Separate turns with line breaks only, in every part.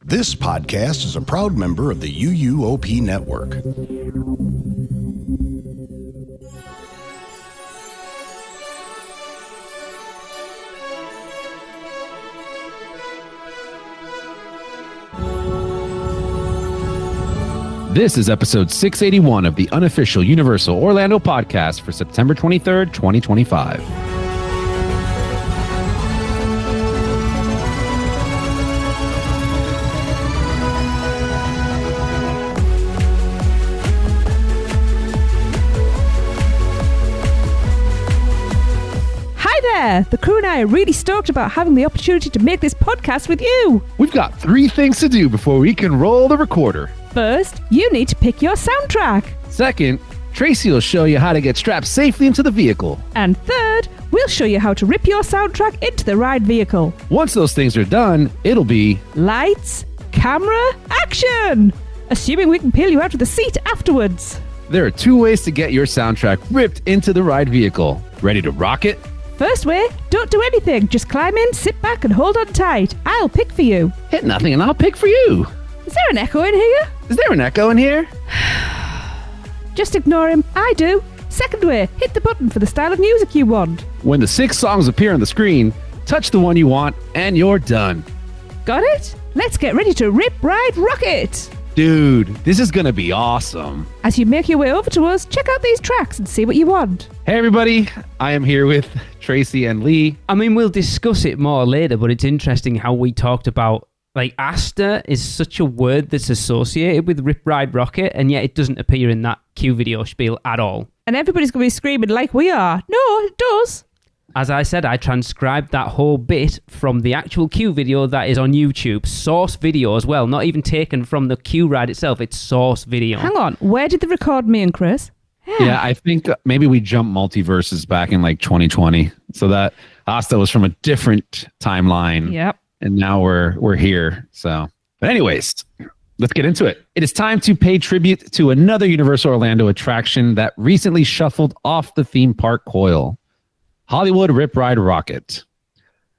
This podcast is a proud member of the UUOP network.
This is episode 681 of the unofficial Universal Orlando podcast for September 23rd, 2025.
The crew and I are really stoked about having the opportunity to make this podcast with you.
We've got 3 things to do before we can roll the recorder.
First, you need to pick your soundtrack.
Second, Tracy will show you how to get strapped safely into the vehicle.
And third, we'll show you how to rip your soundtrack into the ride vehicle.
Once those things are done, it'll be
lights, camera, action! Assuming we can peel you out of the seat afterwards.
There are 2 ways to get your soundtrack ripped into the ride vehicle. Ready to rock it?
First way, don't do anything. Just climb in, sit back, and hold on tight. I'll pick for you.
Hit nothing and I'll pick for you.
Is there an echo in here?
Is there an echo in here?
Just ignore him. I do. Second way, hit the button for the style of music you want.
When the 6 songs appear on the screen, touch the one you want and you're done.
Got it? Let's get ready to rip, ride, rocket.
Dude, this is going to be awesome.
As you make your way over to us, check out these tracks and see what you want.
Hey everybody, I am here with Tracy and Lee.
I mean, we'll discuss it more later, but it's interesting how we talked about, like, Asta is such a word that's associated with Rip, Ride, Rocket, and yet it doesn't appear in that Q video spiel at all.
And everybody's going to be screaming like we are. No, it does.
As I said, I transcribed that whole bit from the actual Q video that is on YouTube. Source video as well, not even taken from the Q ride itself. It's source video.
Hang on, where did they record me and Chris?
Yeah, I think maybe we jumped multiverses back in like 2020. So that Asta was from a different timeline.
Yep.
And now we're here. So, but anyways, let's get into it. It is time to pay tribute to another Universal Orlando attraction that recently shuffled off the theme park coil. Hollywood Rip Ride Rockit.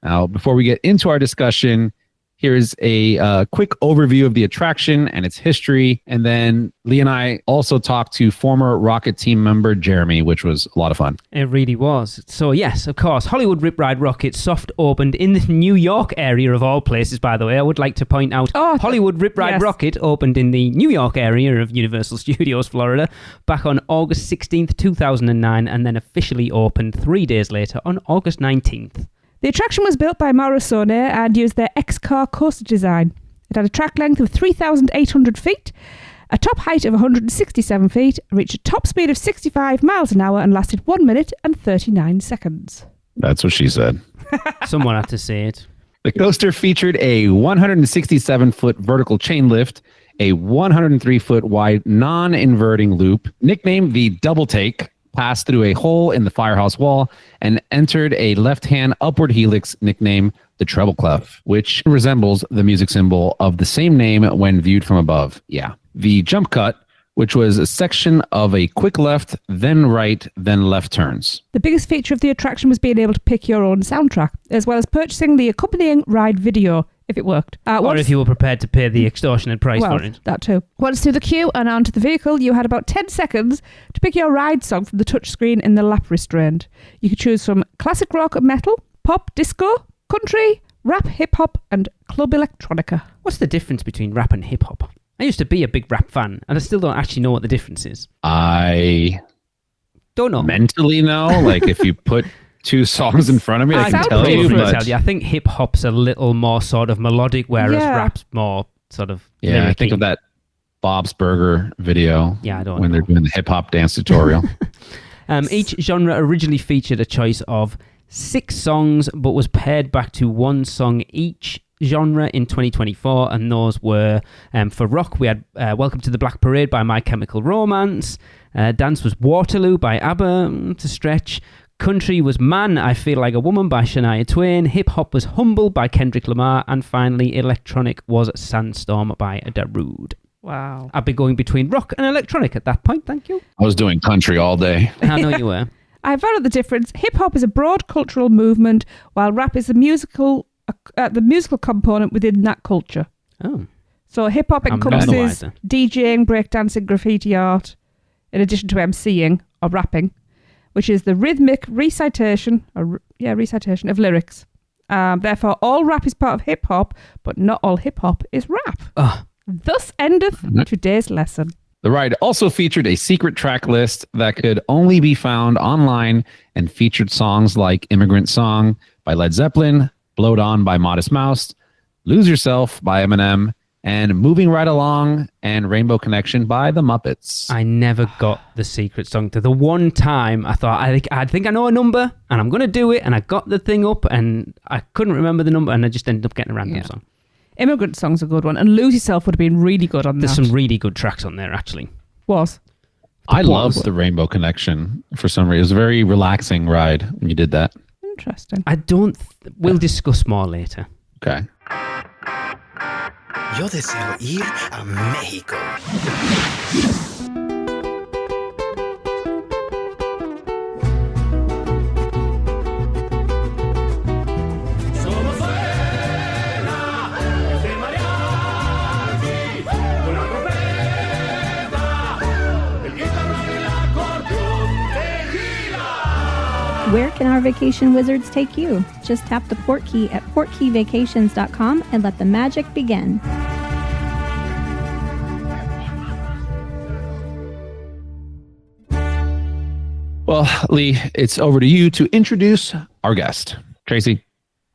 Now, before we get into our discussion, here's a quick overview of the attraction and its history. And then Lee and I also talked to former Rockit Team member Jeremy, which was a lot of fun.
It really was. So yes, of course, Hollywood Rip Ride Rockit soft opened in the New York area of all places, by the way. I would like to point out Hollywood Rip Ride Rockit opened in the New York area of Universal Studios, Florida, back on August 16th, 2009, and then officially opened 3 days later on August 19th.
The attraction was built by Morrison and used their X-Car coaster design. It had a track length of 3,800 feet, a top height of 167 feet, reached a top speed of 65 miles an hour and lasted 1 minute and 39 seconds.
That's what she said.
Someone had to say it.
The coaster featured a 167-foot vertical chain lift, a 103-foot wide non-inverting loop, nicknamed the Double Take, passed through a hole in the firehouse wall and entered a left-hand upward helix nicknamed the treble clef, which resembles the music symbol of the same name when viewed from above. Yeah. The jump cut, which was a section of a quick left, then right, then left turns.
The biggest feature of the attraction was being able to pick your own soundtrack, as well as purchasing the accompanying ride video, if it worked.
Or if you were prepared to pay the extortionate price for it.
That too. Once through the queue and onto the vehicle, you had about 10 seconds to pick your ride song from the touchscreen in the lap restraint. You could choose from classic rock and metal, pop, disco, country, rap, hip-hop, and club electronica.
What's the difference between rap and hip-hop? I used to be a big rap fan, and I still don't actually know what the difference is.
I
don't know.
Mentally know, like if you put 2 songs in front of me, I can tell you.
But I think hip hop's a little more sort of melodic, whereas rap's more sort of lyric-y.
I think of that Bob's Burger video.
Yeah, I don't
when
know.
They're doing the hip hop dance tutorial.
Each genre originally featured a choice of 6 songs, but was pared back to 1 song each genre in 2024, and those were for rock we had Welcome to the Black Parade by My Chemical Romance, dance was Waterloo by ABBA to stretch, country was Man, I Feel Like a Woman by Shania Twain, hip-hop was Humble by Kendrick Lamar, and finally electronic was Sandstorm by Darude.
Wow.
I'd be going between rock and electronic at that point, thank you.
I was doing country all day.
I know you were.
I found the difference. Hip-hop is a broad cultural movement, while rap is the musical component within that culture.
Oh.
So hip hop
I'm not
encompasses
wiser.
DJing, breakdancing, graffiti art, in addition to MCing or rapping, which is the rhythmic recitation of lyrics. Therefore, all rap is part of hip hop, but not all hip hop is rap.
Oh.
Thus endeth today's lesson.
The ride also featured a secret track list that could only be found online and featured songs like Immigrant Song by Led Zeppelin, Blowed On by Modest Mouse, Lose Yourself by Eminem, and Moving Right Along and Rainbow Connection by The Muppets.
I never got the secret song. To the one time I thought, I think I know a number and I'm going to do it, and I got the thing up and I couldn't remember the number and I just ended up getting a random song.
Immigrant Song's a good one, and Lose Yourself would have been really good on
There's
that.
some really good tracks on there, actually.
I loved the Rainbow Connection for some reason. It was a very relaxing ride when you did that.
Interesting.
We'll discuss more later.
Okay.
Yo deseo ir a México.
Where can our vacation wizards take you? Just tap the port key at portkeyvacations.com and let the magic begin.
Well, Lee, it's over to you to introduce our guest. Tracy,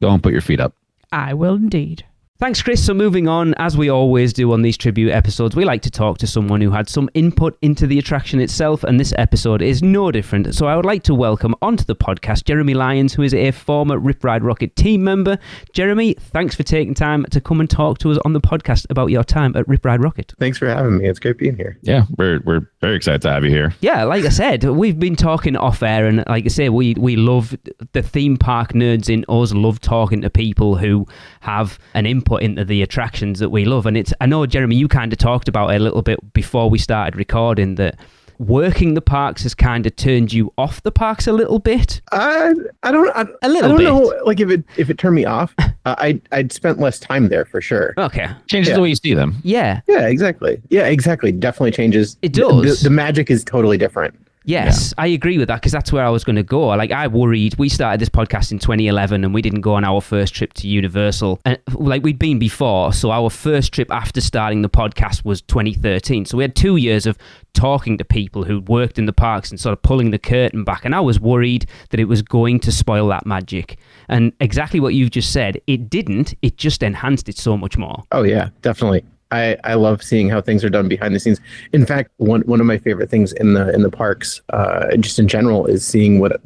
go and put your feet up.
I will indeed.
Thanks, Chris. So moving on, as we always do on these tribute episodes, we like to talk to someone who had some input into the attraction itself, and this episode is no different. So I would like to welcome onto the podcast Jeremy Lyons, who is a former Rip Ride Rockit team member. Jeremy, thanks for taking time to come and talk to us on the podcast about your time at Rip Ride Rockit.
Thanks for having me. It's great being here.
Yeah, we're very excited to have you here.
Yeah, like I said, we've been talking off air, and like I say, we love the theme park nerds in us, love talking to people who have an input into the attractions that we love. And I know, Jeremy, you kind of talked about it a little bit before we started recording, that working the parks has kind of turned you off the parks a little bit.
I don't know, like if it turned me off. I'd spent less time there for sure.
Okay.
Changes the way you see them.
Yeah.
Yeah, exactly. Definitely changes.
It does.
The magic is totally different.
Yes, I agree with that, because that's where I was going to go. Like, I worried. We started this podcast in 2011 and we didn't go on our first trip to Universal. And like, we'd been before, so our first trip after starting the podcast was 2013. So we had 2 years of talking to people who worked in the parks and sort of pulling the curtain back. And I was worried that it was going to spoil that magic. And exactly what you've just said, it didn't. It just enhanced it so much more.
Oh yeah, definitely. I love seeing how things are done behind the scenes. In fact, one of my favorite things in the parks, just in general, is seeing what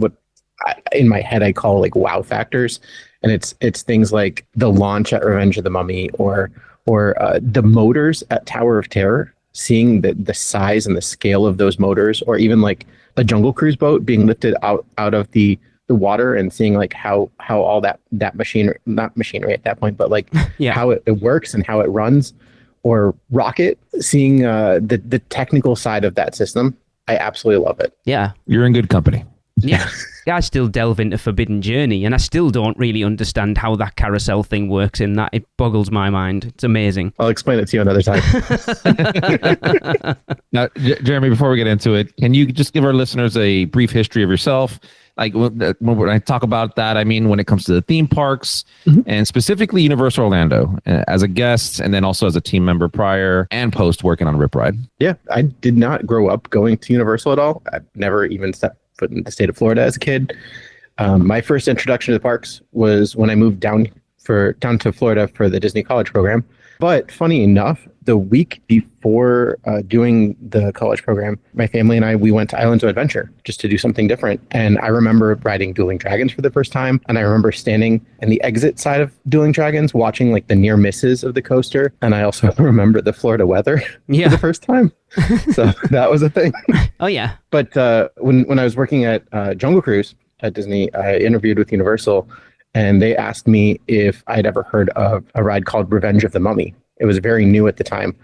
in my head I call like wow factors, and it's things like the launch at Revenge of the Mummy, or the motors at Tower of Terror. Seeing the size and the scale of those motors, or even like a Jungle Cruise boat being lifted out of the water, and seeing like how all that machinery, not machinery at that point, but like how it works and how it runs. Or Rockit, seeing the technical side of that system. I absolutely love it.
Yeah.
You're in good company.
Yeah. I still delve into Forbidden Journey, and I still don't really understand how that carousel thing works in that. It boggles my mind. It's amazing.
I'll explain it to you another time.
Now, Jeremy, before we get into it, can you just give our listeners a brief history of yourself? Like, when I talk about that, I mean when it comes to the theme parks, and specifically Universal Orlando, as a guest and then also as a team member prior and post working on Rip Ride.
Yeah, I did not grow up going to Universal at all. I've never even stepped foot in the state of Florida as a kid. My first introduction to the parks was when I moved down to Florida for the Disney College program. But funny enough, the week before doing the college program, my family and we went to Islands of Adventure just to do something different. And I remember riding Dueling Dragons for the first time. And I remember standing in the exit side of Dueling Dragons, watching like the near misses of the coaster. And I also remember the Florida weather for the first time. So that was a thing.
Oh, yeah.
But when I was working at Jungle Cruise at Disney, I interviewed with Universal. And they asked me if I'd ever heard of a ride called Revenge of the Mummy. It was very new at the time.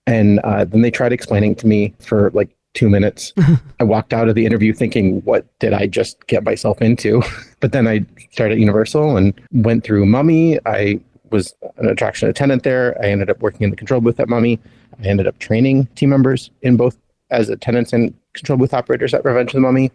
And then they tried explaining to me for like 2 minutes. I walked out of the interview thinking, what did I just get myself into? But then I started at Universal and went through Mummy. I was an attraction attendant there. I ended up working in the control booth at Mummy. I ended up training team members in both as attendants and control booth operators at Revenge of the Mummy.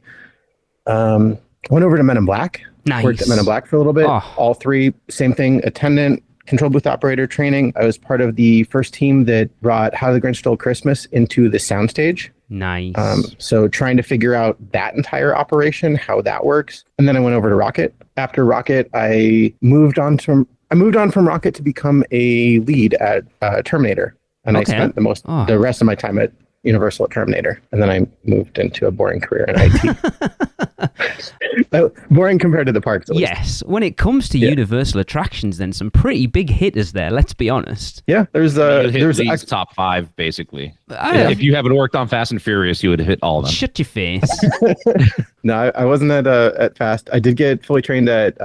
Went over to Men in Black.
Nice.
Worked at Men in Black for a little bit.
Oh.
All three, same thing, attendant, control booth operator training. I was part of the first team that brought How the Grinch Stole Christmas into the soundstage.
Nice.
So trying to figure out that entire operation, how that works. And then I went over to Rockit. After Rockit, I moved on from Rockit to become a lead at Terminator. And I spent the rest of my time at Universal at Terminator. And then I moved into a boring career in IT. Boring compared to the parks, at least.
Yes. When it comes to Universal attractions, then some pretty big hitters there, let's be honest.
Yeah, there's
these top 5, basically. If you haven't worked on Fast and Furious, you would have hit all of them.
Shut your face.
No, I wasn't at Fast. I did get fully trained at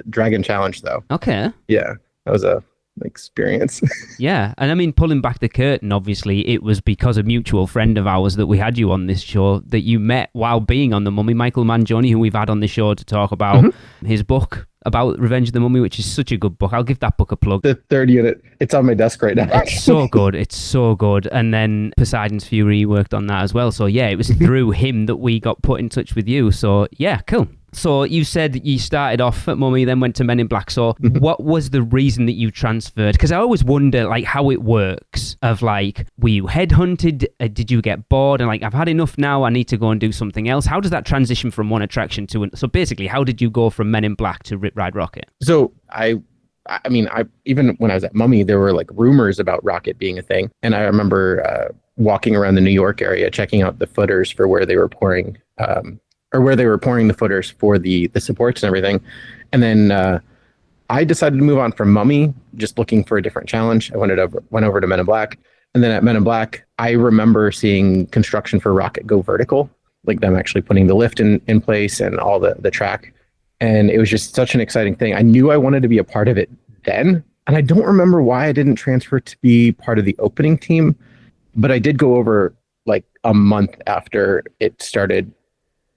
Dragon Challenge, though.
Okay.
Yeah, that was a experience.
Yeah, and I mean, pulling back the curtain, obviously it was because a mutual friend of ours that we had you on this show that you met while being on the Mummy, Michael Mangione, who we've had on the show to talk about his book about Revenge of the Mummy, which is such a good book. I'll give that book a plug.
The third unit, it's on my desk right now.
It's so good. It's so good. And then Poseidon's Fury worked on that as well. So yeah, it was through him that we got put in touch with you. So yeah, cool. So you said you started off at Mummy, then went to Men in Black. So what was the reason that you transferred? Because I always wonder like how it works of like, were you headhunted? Did you get bored? And like, I've had enough now. I need to go and do something else. How does that transition from one attraction to so basically, how did you go from Men in Black to Rip Ride Rockit?
So I mean, even when I was at Mummy, there were like rumors about Rockit being a thing. And I remember walking around the New York area, checking out the footers for where they were pouring the footers for the supports and everything. And then I decided to move on from Mummy, just looking for a different challenge. I went over to Men in Black. And then at Men in Black, I remember seeing construction for Rockit go vertical, like them actually putting the lift in place and all the track. And it was just such an exciting thing. I knew I wanted to be a part of it then. And I don't remember why I didn't transfer to be part of the opening team, but I did go over like a month after it started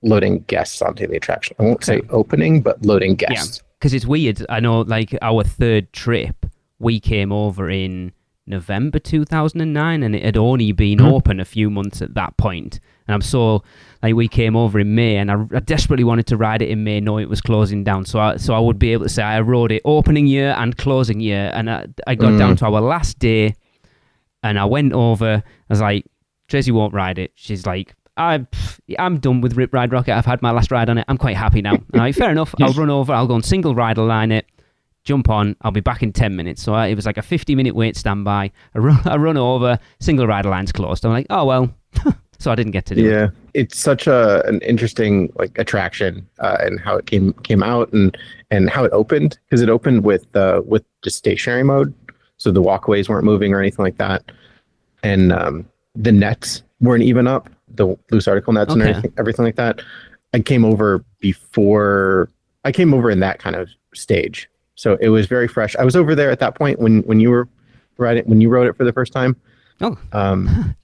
loading guests onto the attraction. I won't say opening, but loading guests.
Yeah, because it's weird. I know like our third trip, we came over in November 2009 and it had only been open a few months at that point. And I'm so like we came over in May and I desperately wanted to ride it in May, knowing it was closing down. So I would be able to say I rode it opening year and closing year. And I got down to our last day and I went over. I was like, Tracy won't ride it. She's like, I'm done with Rip Ride Rockit. I've had my last ride on it. I'm quite happy now. I'm like, fair enough. I'll run over. I'll go on single rider line it. Jump on. I'll be back in 10 minutes. So it was like a 50-minute wait standby. I run over. Single rider line's closed. I'm like, oh well. So I didn't get to do it.
Yeah, it's such an interesting like attraction and how it came out and how it opened, because it opened with just stationary mode, so the walkways weren't moving or anything like that, and the nets weren't even up, the loose article nets and everything like that. I came over in that kind of stage, so it was very fresh. I was over there at that point when you were riding, when you rode it for the first time.
Oh,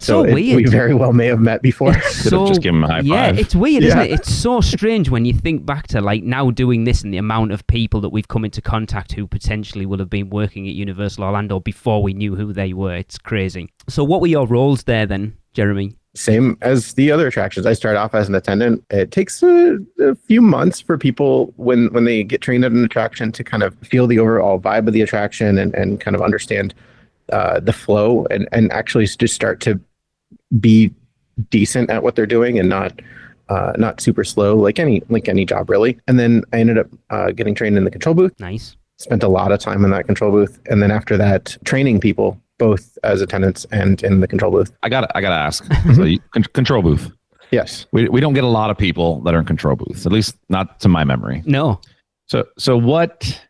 so
weird.
We very well may have met before.
So, just give him a high five.
Yeah, it's weird, isn't it? It's so strange when you think back to like now doing this and the amount of people that we've come into contact who potentially would have been working at Universal Orlando before we knew who they were. It's crazy. So what were your roles there then, Jeremy?
Same as the other attractions. I started off as an attendant. It takes a few months for people when they get trained at an attraction to kind of feel the overall vibe of the attraction and kind of understand the flow and actually just start to be decent at what they're doing and not super slow like any job really. And then I ended up getting trained in the control booth.
Nice.
Spent a lot of time in that control booth, and then after that training people both as attendants and in the control booth.
I gotta ask. So control booth.
Yes.
We don't get a lot of people that are in control booths, at least not to my memory.
No.
So what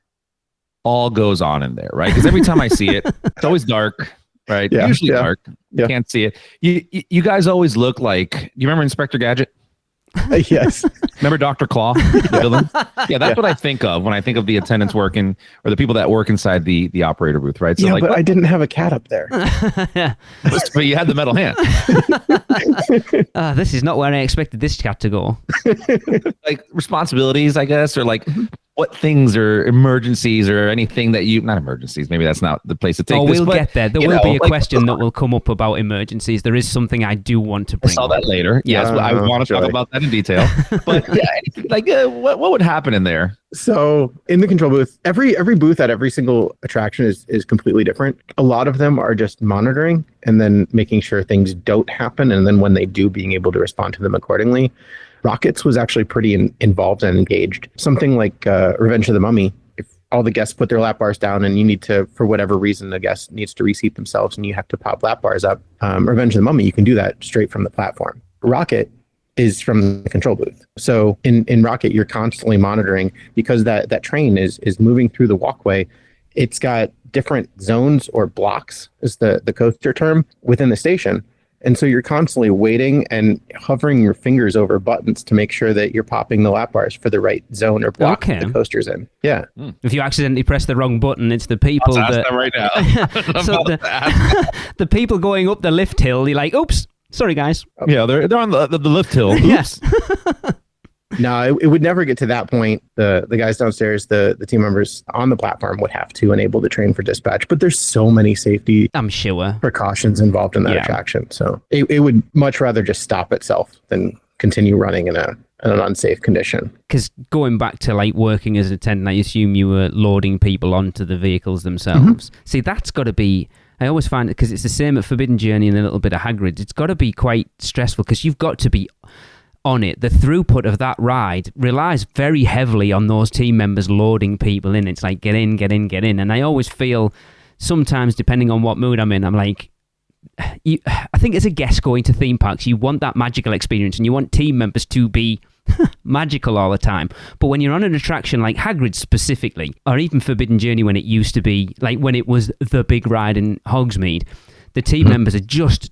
all goes on in there, right? Because every time I see it, it's always dark, right?
Yeah,
Usually dark. You can't see it. You guys always look like, you remember Inspector Gadget?
Yes.
Remember Dr. Claw? The villain? Yeah, that's what I think of when I think of the attendants working or the people that work inside the operator booth, right? So
but I didn't have a cat up there.
But you had the metal hand.
This is not where I expected this cat to go.
Like responsibilities, I guess, or like what things are emergencies or anything that not emergencies, maybe that's not the place to take this.
We'll
but,
get there. There will be a question that will come up about emergencies. There is something I do want to bring
I saw
up.
that later. Yes, I want to talk about that in detail. But yeah, what would happen in there?
So in the control booth, every booth at every single attraction is completely different. A lot of them are just monitoring and then making sure things don't happen. And then when they do, being able to respond to them accordingly. Rockets was actually pretty involved and engaged. Something like Revenge of the Mummy, if all the guests put their lap bars down and you need to, for whatever reason, the guest needs to reseat themselves and you have to pop lap bars up, Revenge of the Mummy, you can do that straight from the platform. Rockit is from the control booth. So in Rockit, you're constantly monitoring because that train is moving through the walkway. It's got different zones or blocks, is the coaster term, within the station. And so you're constantly waiting and hovering your fingers over buttons to make sure that you're popping the lap bars for the right zone or block that the coaster's in. Yeah.
If you accidentally press the wrong button, it's the people
that right now.
So the people going up the lift hill, you're like, oops, sorry guys.
Yeah, they're on the lift hill. Oops.
No, it would never get to that point. The guys downstairs, the team members on the platform would have to enable the train for dispatch. But there's so many safety precautions involved in that attraction. So it would much rather just stop itself than continue running in an unsafe condition.
Because going back to like working as an attendant, I assume you were loading people onto the vehicles themselves. Mm-hmm. See, that's got to be... I always find it, because it's the same at Forbidden Journey and a little bit of Hagrid's, it's got to be quite stressful because you've got to be on it. The throughput of that ride relies very heavily on those team members loading people in. It's like, get in. And I always feel sometimes, depending on what mood I'm in, I'm like, I think as a guest going to theme parks, you want that magical experience and you want team members to be magical all the time. But when you're on an attraction like Hagrid's specifically, or even Forbidden Journey when it used to be, like when it was the big ride in Hogsmeade, the team members are just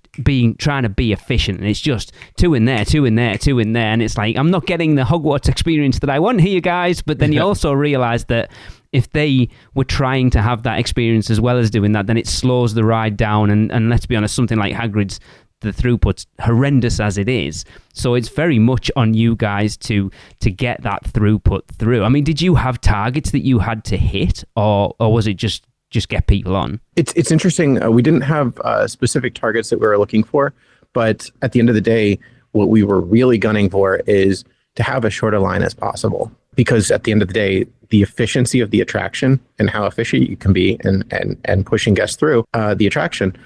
trying to be efficient, and it's just two in there, and it's like, I'm not getting the Hogwarts experience that I want here, guys. But then you also realize that if they were trying to have that experience as well as doing that, then it slows the ride down. And let's be honest, something like Hagrid's, the throughput's horrendous as it is. So it's very much on you guys to get that throughput through. I mean, did you have targets that you had to hit, or was it just get people on?
It's interesting. We didn't have specific targets that we were looking for, but at the end of the day, what we were really gunning for is to have a shorter line as possible. Because at the end of the day, the efficiency of the attraction and how efficient you can be and pushing guests through the attraction,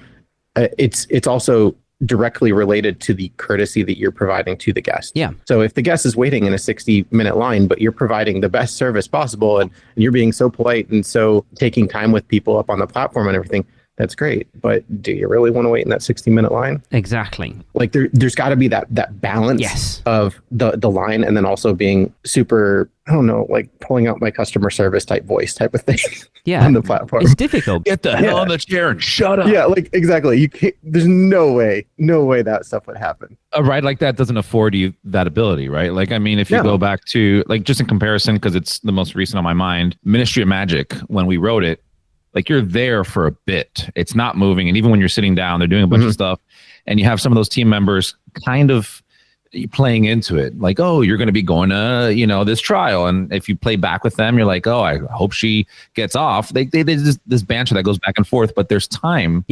it's also directly related to the courtesy that you're providing to the guest.
Yeah.
So if the guest is waiting in a 60-minute line, but you're providing the best service possible and you're being so polite and so taking time with people up on the platform and everything, that's great. But do you really want to wait in that 60-minute line?
Exactly.
Like there's got to be that balance of the line, and then also being super, I don't know, like pulling out my customer service type voice type of thing.
Yeah.
On the platform.
It's difficult.
Get the hell on the chair and shut up.
Yeah, like exactly. You can't, there's no way that stuff would happen.
A ride like that doesn't afford you that ability, right? Like, I mean, if you go back to, like, just in comparison, because it's the most recent on my mind, Ministry of Magic, when we wrote it, like, you're there for a bit. It's not moving. And even when you're sitting down, they're doing a bunch of stuff. And you have some of those team members kind of playing into it. Like, oh, you're going to be going to, this trial. And if you play back with them, you're like, oh, I hope she gets off. There's this banter that goes back and forth. But there's time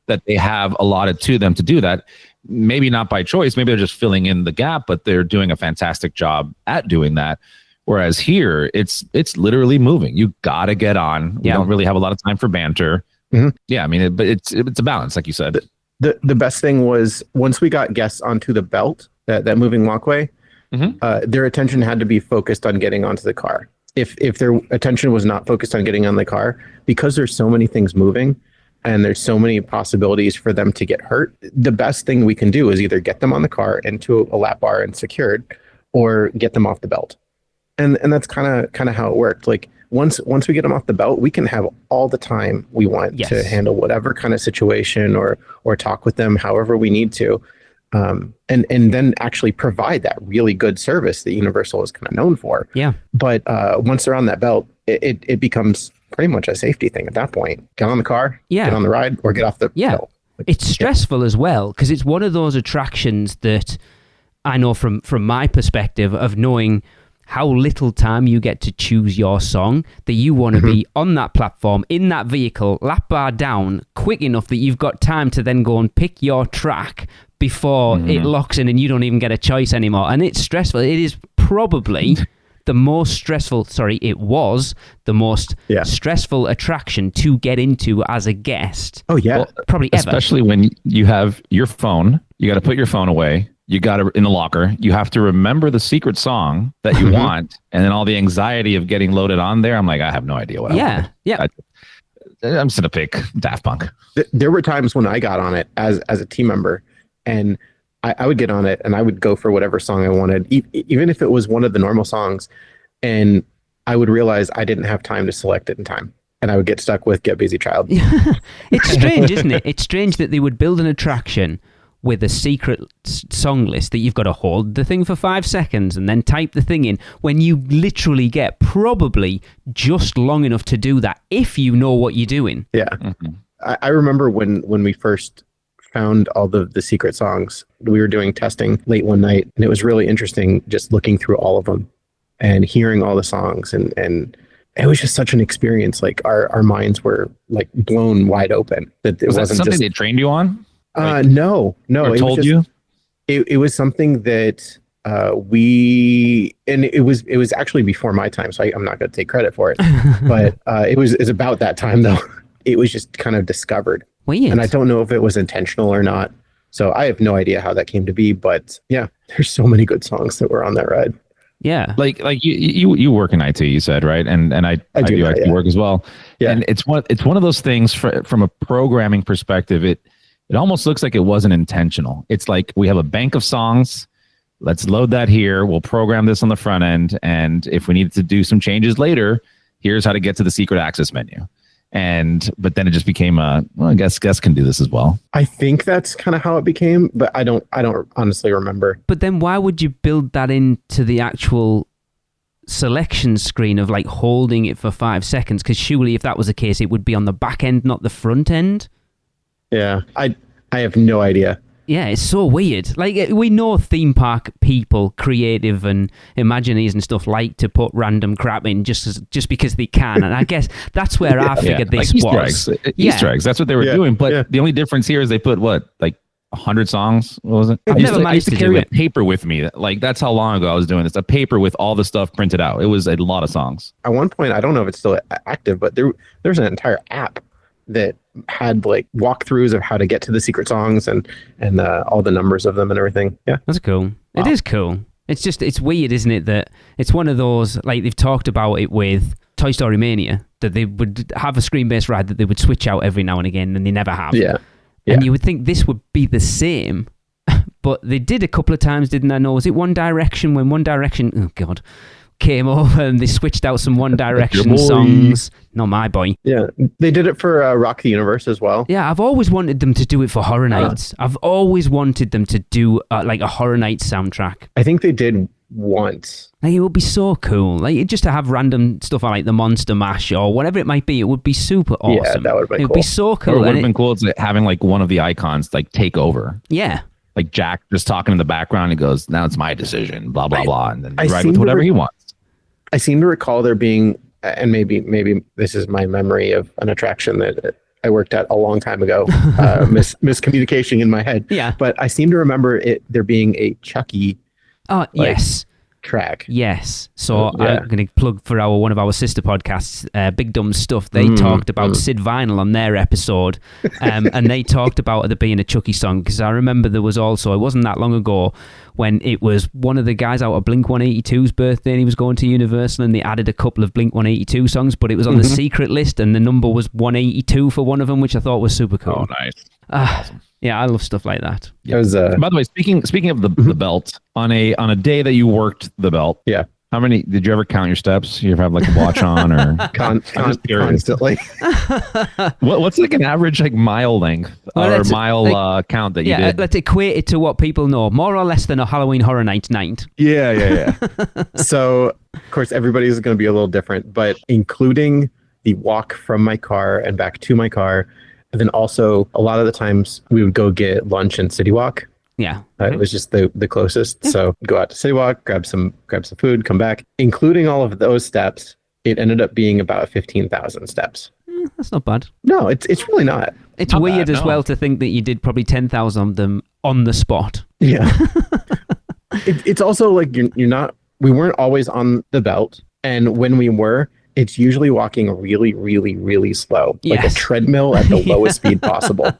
that they have allotted to them to do that. Maybe not by choice. Maybe they're just filling in the gap, but they're doing a fantastic job at doing that. Whereas here, it's literally moving. You got to get on. You don't really have a lot of time for banter. Yeah, I mean, but it's a balance, like you said.
The best thing was once we got guests onto the belt, that moving walkway, their attention had to be focused on getting onto the car. If their attention was not focused on getting on the car, because there's so many things moving and there's so many possibilities for them to get hurt, the best thing we can do is either get them on the car into a lap bar and secured, or get them off the belt. And that's kind of how it worked. Like once we get them off the belt, we can have all the time we want to handle whatever kind of situation or talk with them however we need to, and then actually provide that really good service that Universal is kind of known for.
Yeah.
But once they're on that belt, it becomes pretty much a safety thing at that point. Get on the car, get on the ride, or get off the belt.
It's stressful as well, because it's one of those attractions that I know from my perspective of knowing how little time you get to choose your song, that you want to be on that platform, in that vehicle, lap bar down, quick enough that you've got time to then go and pick your track before it locks in and you don't even get a choice anymore. And it's stressful. It is probably the most stressful, it was the most stressful attraction to get into as a guest.
Oh, yeah.
Well,
probably ever.
Especially when you have your phone, you got to put your phone away. You got it in the locker. You have to remember the secret song that you want, and then all the anxiety of getting loaded on there. I'm like, I have no idea what I want.
Yeah.
I'm just gonna pick Daft Punk.
There were times when I got on it as a team member, and I would get on it and I would go for whatever song I wanted, even if it was one of the normal songs, and I would realize I didn't have time to select it in time, and I would get stuck with Get Busy Child.
It's strange, isn't it? It's strange that they would build an attraction with a secret song list that you've got to hold the thing for 5 seconds and then type the thing in, when you literally get probably just long enough to do that if you know what you're doing.
Yeah. I remember when we first found all the secret songs, we were doing testing late one night, and it was really interesting just looking through all of them and hearing all the songs, and it was just such an experience. Like our minds were like blown wide open. That it
Was that
wasn't
something
just
they trained you on?
No.
Or
It
told
was
you?
It was something that it was actually before my time, so I'm not going to take credit for it. But it's about that time though. It was just kind of discovered.
Weird.
And I don't know if it was intentional or not. So I have no idea how that came to be. But yeah, there's so many good songs that were on that ride.
Yeah.
Like you work in IT, you said, right? And I do
that,
IT work as well.
Yeah.
And it's one of those things from a programming perspective. It almost looks like it wasn't intentional. It's like we have a bank of songs. Let's load that here. We'll program this on the front end. And if we need to do some changes later, here's how to get to the secret access menu. But then it just became I guess guests can do this as well.
I think that's kind of how it became, but I don't honestly remember.
But then why would you build that into the actual selection screen of like holding it for 5 seconds? Because surely if that was the case, it would be on the back end, not the front end.
Yeah, I have no idea.
Yeah, it's so weird. Like, we know theme park people, creative and Imagineers and stuff, like to put random crap in just because they can. And I guess that's where I figured this
like
was.
Easter eggs. That's what they were doing. But the only difference here is they put like 100 songs. What was it? I used to carry a paper with me. Like, that's how long ago I was doing this. A paper with all the stuff printed out. It was a lot of songs.
At one point, I don't know if it's still active, but there's an entire app that had like walkthroughs of how to get to the secret songs and all the numbers of them and everything. Yeah,
that's cool. Wow. It is cool. It's weird, isn't it, that it's one of those, like they've talked about it with Toy Story Mania, that they would have a screen-based ride that they would switch out every now and again, and they never have.
Yeah.
And you would think this would be the same, but they did a couple of times, didn't they? No, was it One Direction when One Direction, oh God, came over and they switched out some One Direction songs. Not my boy.
Yeah, they did it for Rock the Universe as well.
Yeah, I've always wanted them to do it for Horror Nights. I've always wanted them to do like a Horror Nights soundtrack.
I think they did once.
Like, it would be so cool. Like, just to have random stuff like the Monster Mash or whatever it might be, it would be super awesome.
Yeah, that would have been cool.
It would be so cool.
Or it would have been cool to having like one of the icons like take over.
Yeah.
Like Jack just talking in the background. He goes, "Now it's my decision." Blah blah blah, and then ride with whatever he wants.
I seem to recall there being, and maybe this is my memory of an attraction that I worked at a long time ago, miscommunication in my head.
Yeah.
But I seem to remember there being a Chucky.
Yes.
Track.
Yes. So I'm going to plug for one of our sister podcasts, Big Dumb Stuff. They talked about Sid Vinyl on their episode, and they talked about there being a Chucky song, because I remember there was also, it wasn't that long ago, when it was one of the guys out of Blink-182's birthday and he was going to Universal, and they added a couple of Blink-182 songs, but it was on the secret list and the number was 182 for one of them, which I thought was super cool.
Oh, nice.
Awesome. Yeah, I love stuff like that.
Yeah.
By the way, speaking of the belt, on a day that you worked the belt, how many did you ever count your steps? You ever have like a watch on or
constantly?
What's like an average like mile length or mile count that you did?
Let's equate it to what people know, more or less than a Halloween Horror Night night.
Yeah.
So of course everybody's going to be a little different, but including the walk from my car and back to my car. And then also, a lot of the times we would go get lunch in City Walk.
Yeah.
It was just the closest. So go out to City Walk, grab some food, come back. Including all of those steps, it ended up being about 15,000 steps.
That's not bad.
No, it's really not.
It's
Not
weird
bad,
as
no.
well to think that you did probably 10,000 of them on the spot.
Yeah. It's also like we weren't always on the belt. And when we were, it's usually walking really, really, really slow. Like a
Yes.
treadmill at the lowest speed possible.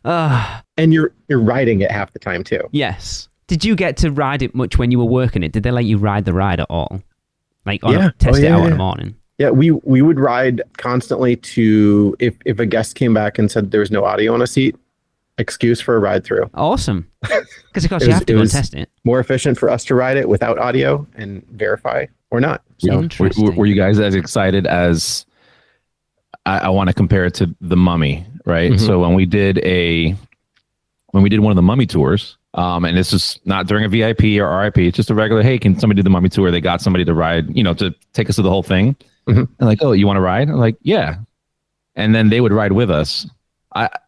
And you're riding it half the time too.
Yes. Did you get to ride it much when you were working it? Did they let you ride the ride at all? Like
Yeah.
test
Oh,
it
yeah,
out in
yeah.
the morning?
Yeah, we would ride constantly to if a guest came back and said there was no audio on a seat, excuse for a ride through.
Awesome. Because of course
It
you
was-
have to
it
go and
was-
test it.
More efficient for us to ride it without audio and verify or not. So
Interesting.
Were you guys as excited as I want to compare it to the Mummy, right?
Mhm.
So when we did one of the Mummy tours, and this is not during a VIP or RIP, it's just a regular, hey, can somebody do the Mummy tour? They got somebody to ride, to take us through the whole thing.
Mhm.
And like, oh, you want to ride? I'm like, yeah. And then they would ride with us.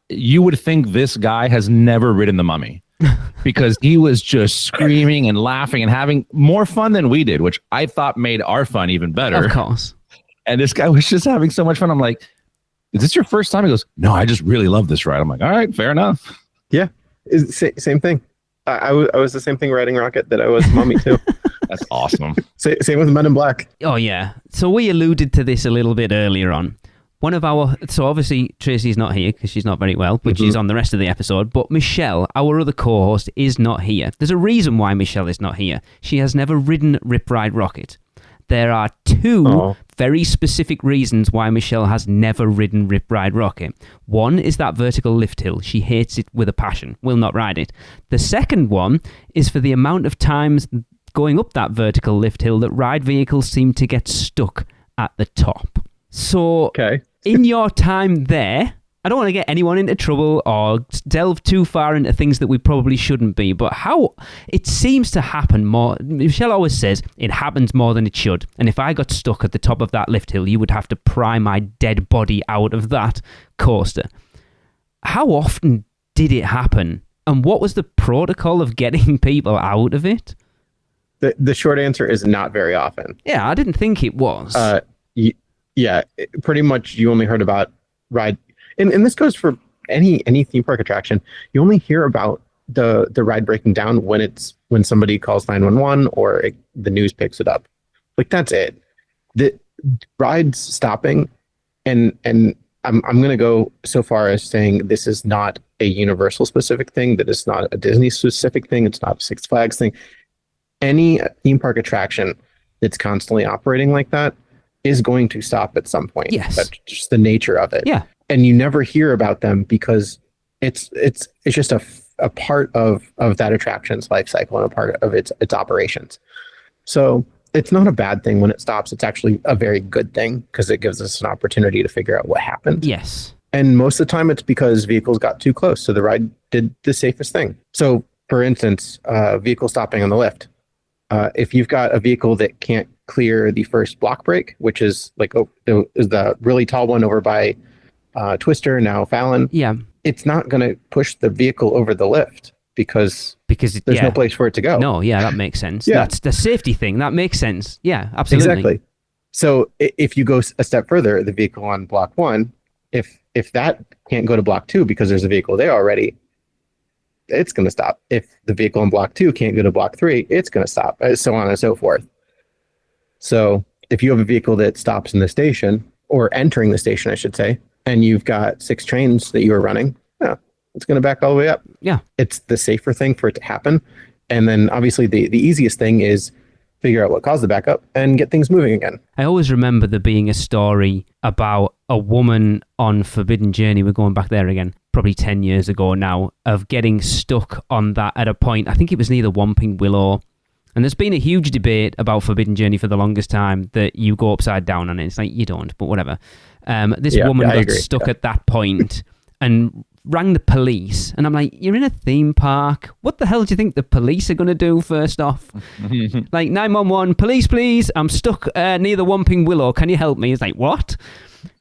You would think this guy has never ridden the Mummy because he was just screaming and laughing and having more fun than we did, which I thought made our fun even better.
Of course.
And this guy was just having so much fun. I'm like, is this your first time? He goes, no, I just really love this ride. I'm like, all right, fair enough.
yeah, same thing. I was the same thing riding Rocket that I was Mummy too.
That's awesome.
Same with Men in Black.
Oh, yeah. So we alluded to this a little bit earlier on. So obviously Tracy's not here because she's not very well, but she's on the rest of the episode. But Michelle, our other co-host, is not here. There's a reason why Michelle is not here. She has never ridden Rip Ride Rocket. There are two very specific reasons why Michelle has never ridden Rip Ride Rocket. One is that vertical lift hill. She hates it with a passion, will not ride it. The second one is for the amount of times going up that vertical lift hill that ride vehicles seem to get stuck at the top. So
Okay.
in your time there, I don't want to get anyone into trouble or delve too far into things that we probably shouldn't be, but how it seems to happen more. Michelle always says it happens more than it should. And if I got stuck at the top of that lift hill, you would have to pry my dead body out of that coaster. How often did it happen? And what was the protocol of getting people out of it?
The short answer is not very often.
Yeah, I didn't think it was.
Pretty much you only heard about ride. And this goes for any theme park attraction. You only hear about the ride breaking down when somebody calls 911 or the news picks it up. Like that's it. The rides stopping, and I'm going to go so far as saying this is not a Universal specific thing. That is not a Disney specific thing. It's not a Six Flags thing. Any theme park attraction that's constantly operating like that is going to stop at some point.
Yes.
That's just the nature of it.
Yeah.
And you never hear about them because it's just a part of that attraction's life cycle and a part of its operations. So it's not a bad thing when it stops. It's actually a very good thing because it gives us an opportunity to figure out what happened.
Yes.
And most of the time it's because vehicles got too close. So the ride did the safest thing. So for instance, vehicle stopping on the lift. If you've got a vehicle that can't clear the first block break, which is like is the really tall one over by Twister, now Fallon.
Yeah.
It's not going to push the vehicle over the lift because there's no place for it to go.
No, yeah, that makes sense.
Yeah.
That's the safety thing. That makes sense. Yeah, absolutely.
Exactly. So if you go a step further, the vehicle on block 1, if that can't go to block 2 because there's a vehicle there already, it's going to stop. If the vehicle on block 2 can't go to block 3, it's going to stop, so on and so forth. So if you have a vehicle that stops in the station, or entering the station, I should say, and you've got 6 trains that you are running, it's going to back all the way up.
Yeah.
It's the safer thing for it to happen. And then obviously the easiest thing is figure out what caused the backup and get things moving again.
I always remember there being a story about a woman on Forbidden Journey, we're going back there again, probably 10 years ago now, of getting stuck on that at a point. I think it was near the Whomping Willow. And there's been a huge debate about Forbidden Journey for the longest time that you go upside down on it. It's like, you don't, but whatever. This woman got stuck at that point and rang the police. And I'm like, you're in a theme park. What the hell do you think the police are going to do first off? Like, 911, police, please. I'm stuck near the Whomping Willow. Can you help me? It's like, what?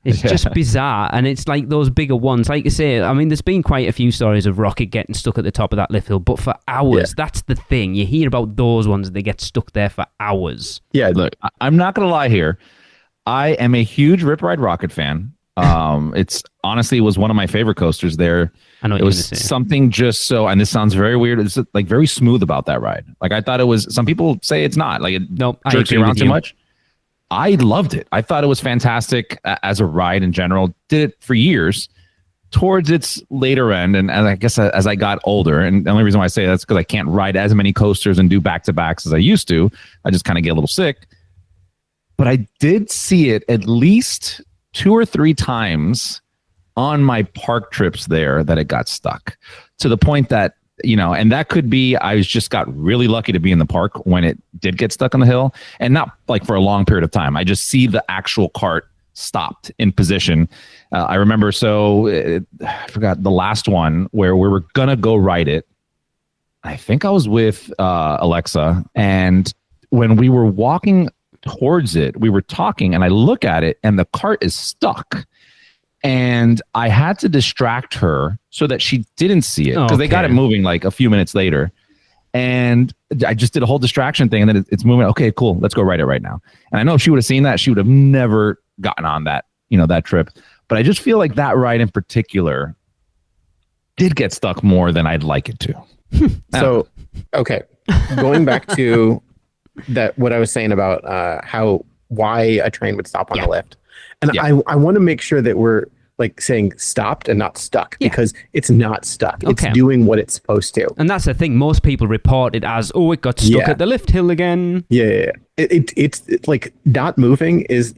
It's just bizarre, and it's like those bigger ones. Like you say, I mean, there's been quite a few stories of Rockit getting stuck at the top of that lift hill, but for hours, that's the thing. You hear about those ones, they get stuck there for hours.
Yeah, look, I'm not going to lie here. I am a huge Rip Ride Rockit fan. It's honestly was one of my favorite coasters there.
I know what
it was something just so, and this sounds very weird. It's like very smooth about that ride. Like I thought it was. Some people say it's not. Like it jerks you around too much. I loved it. I thought it was fantastic as a ride in general. Did it for years. Towards its later end, and I guess as I got older, and the only reason why I say that's because I can't ride as many coasters and do back-to-backs as I used to. I just kind of get a little sick. But I did see it at least 2 or 3 times on my park trips there that it got stuck, to the point that, you know, and that could be I just got really lucky to be in the park when it did get stuck on the hill, and not like for a long period of time. I just see the actual cart stopped in position. I remember, I forgot the last one where we were gonna go ride it. I think I was with Alexa, and when we were walking towards it, we were talking, and I look at it, and the cart is stuck. And I had to distract her so that she didn't see it, because they got it moving like a few minutes later. And I just did a whole distraction thing, and then it's moving. Okay, cool. Let's go ride it right now. And I know if she would have seen that, she would have never gotten on that, that trip. But I just feel like that ride in particular did get stuck more than I'd like it to.
So, okay. Going back to what I was saying about why a train would stop on the lift. And I want to make sure that we're like saying stopped and not stuck, because it's not stuck. It's doing what it's supposed to.
And that's the thing. Most people report it as, it got stuck at the lift hill again.
Yeah. It's like not moving is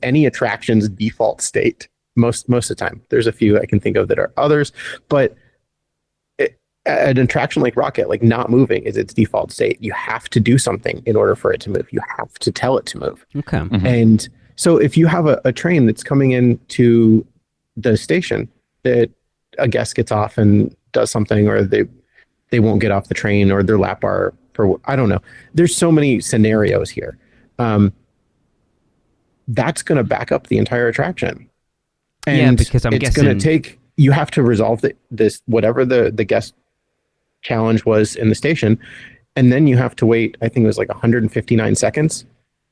any attraction's default state most of the time. There's a few I can think of that are others, but an attraction like Rockit, like not moving is its default state. You have to do something in order for it to move. You have to tell it to move.
Okay.
Mm-hmm.
And so if you have a train that's coming into the station that a guest gets off and does something, or they won't get off the train, or their lap bar, I don't know. There's so many scenarios here. That's going to back up the entire attraction. And
because I'm guessing
it's going to take, you have to resolve this, whatever the guest challenge was in the station. And then you have to wait, I think it was like 159 seconds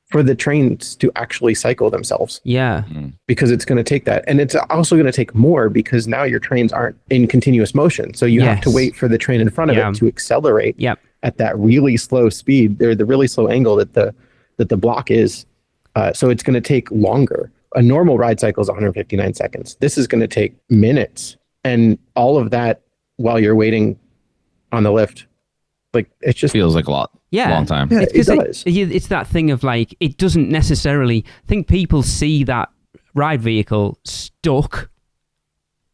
for the trains to actually cycle themselves.
Yeah.
Because it's going to take that. And it's also going to take more, because now your trains aren't in continuous motion. So you have to wait for the train in front of it to accelerate at that really slow speed, or the really slow angle that the block is. So it's going to take longer. A normal ride cycle is 159 seconds. This is going to take minutes. And all of that while you're waiting on the lift. Like, it just
feels like a long time.
Yeah, it does.
It's that thing of like, it doesn't necessarily, I think people see that ride vehicle stuck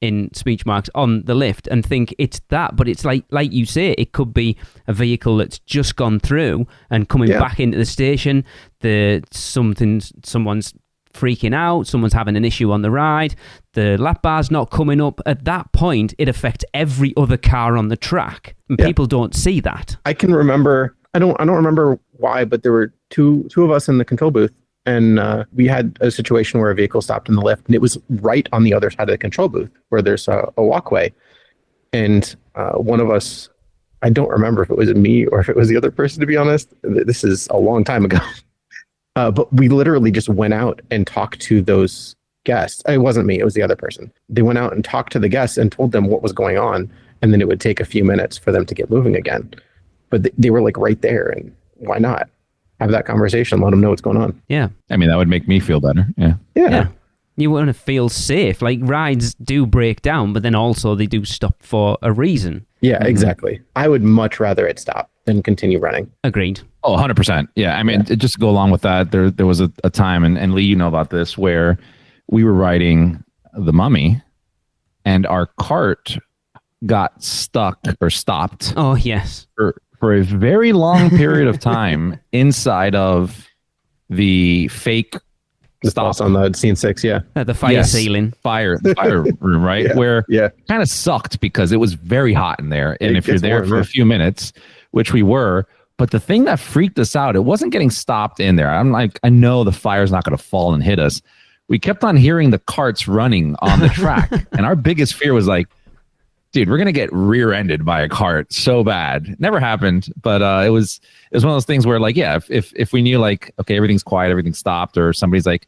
in speech marks on the lift and think it's that, but it's like you say, it could be a vehicle that's just gone through and coming back into the station. Someone's freaking out, someone's having an issue on the ride, the lap bar's not coming up. At that point, it affects every other car on the track, and people don't see that.
I can remember, I don't remember why, but there were two of us in the control booth, and we had a situation where a vehicle stopped in the lift, and it was right on the other side of the control booth where there's a walkway. And one of us, I don't remember if it was me or if it was the other person, to be honest. This is a long time ago. But we literally just went out and talked to those guests. It wasn't me, it was the other person. They went out and talked to the guests and told them what was going on. And then it would take a few minutes for them to get moving again. But they were like right there. And why not have that conversation? Let them know what's going on.
Yeah.
I mean, that would make me feel better.
Yeah.
You want to feel safe. Like, rides do break down, but then also they do stop for a reason.
Yeah, exactly. I would much rather it stop than continue running.
Agreed.
Oh, 100%. Yeah. I mean, just to go along with that, there was a time, and Lee, you know about this, where we were riding the Mummy and our cart got stuck or stopped.
Oh, yes.
For a very long period of time inside of the fake
stop on the scene 6,
the fire ceiling.
The fire room, right? Where kind of sucked because it was very hot in there. And if you're there for a few minutes, which we were, but the thing that freaked us out, it wasn't getting stopped in there. I'm like, I know the fire's not going to fall and hit us, we kept on hearing the carts running on the track. And our biggest fear was like, dude, we're going to get rear-ended by a cart so bad. Never happened, but it was one of those things where like, yeah, if we knew like, okay, everything's quiet, everything's stopped, or somebody's like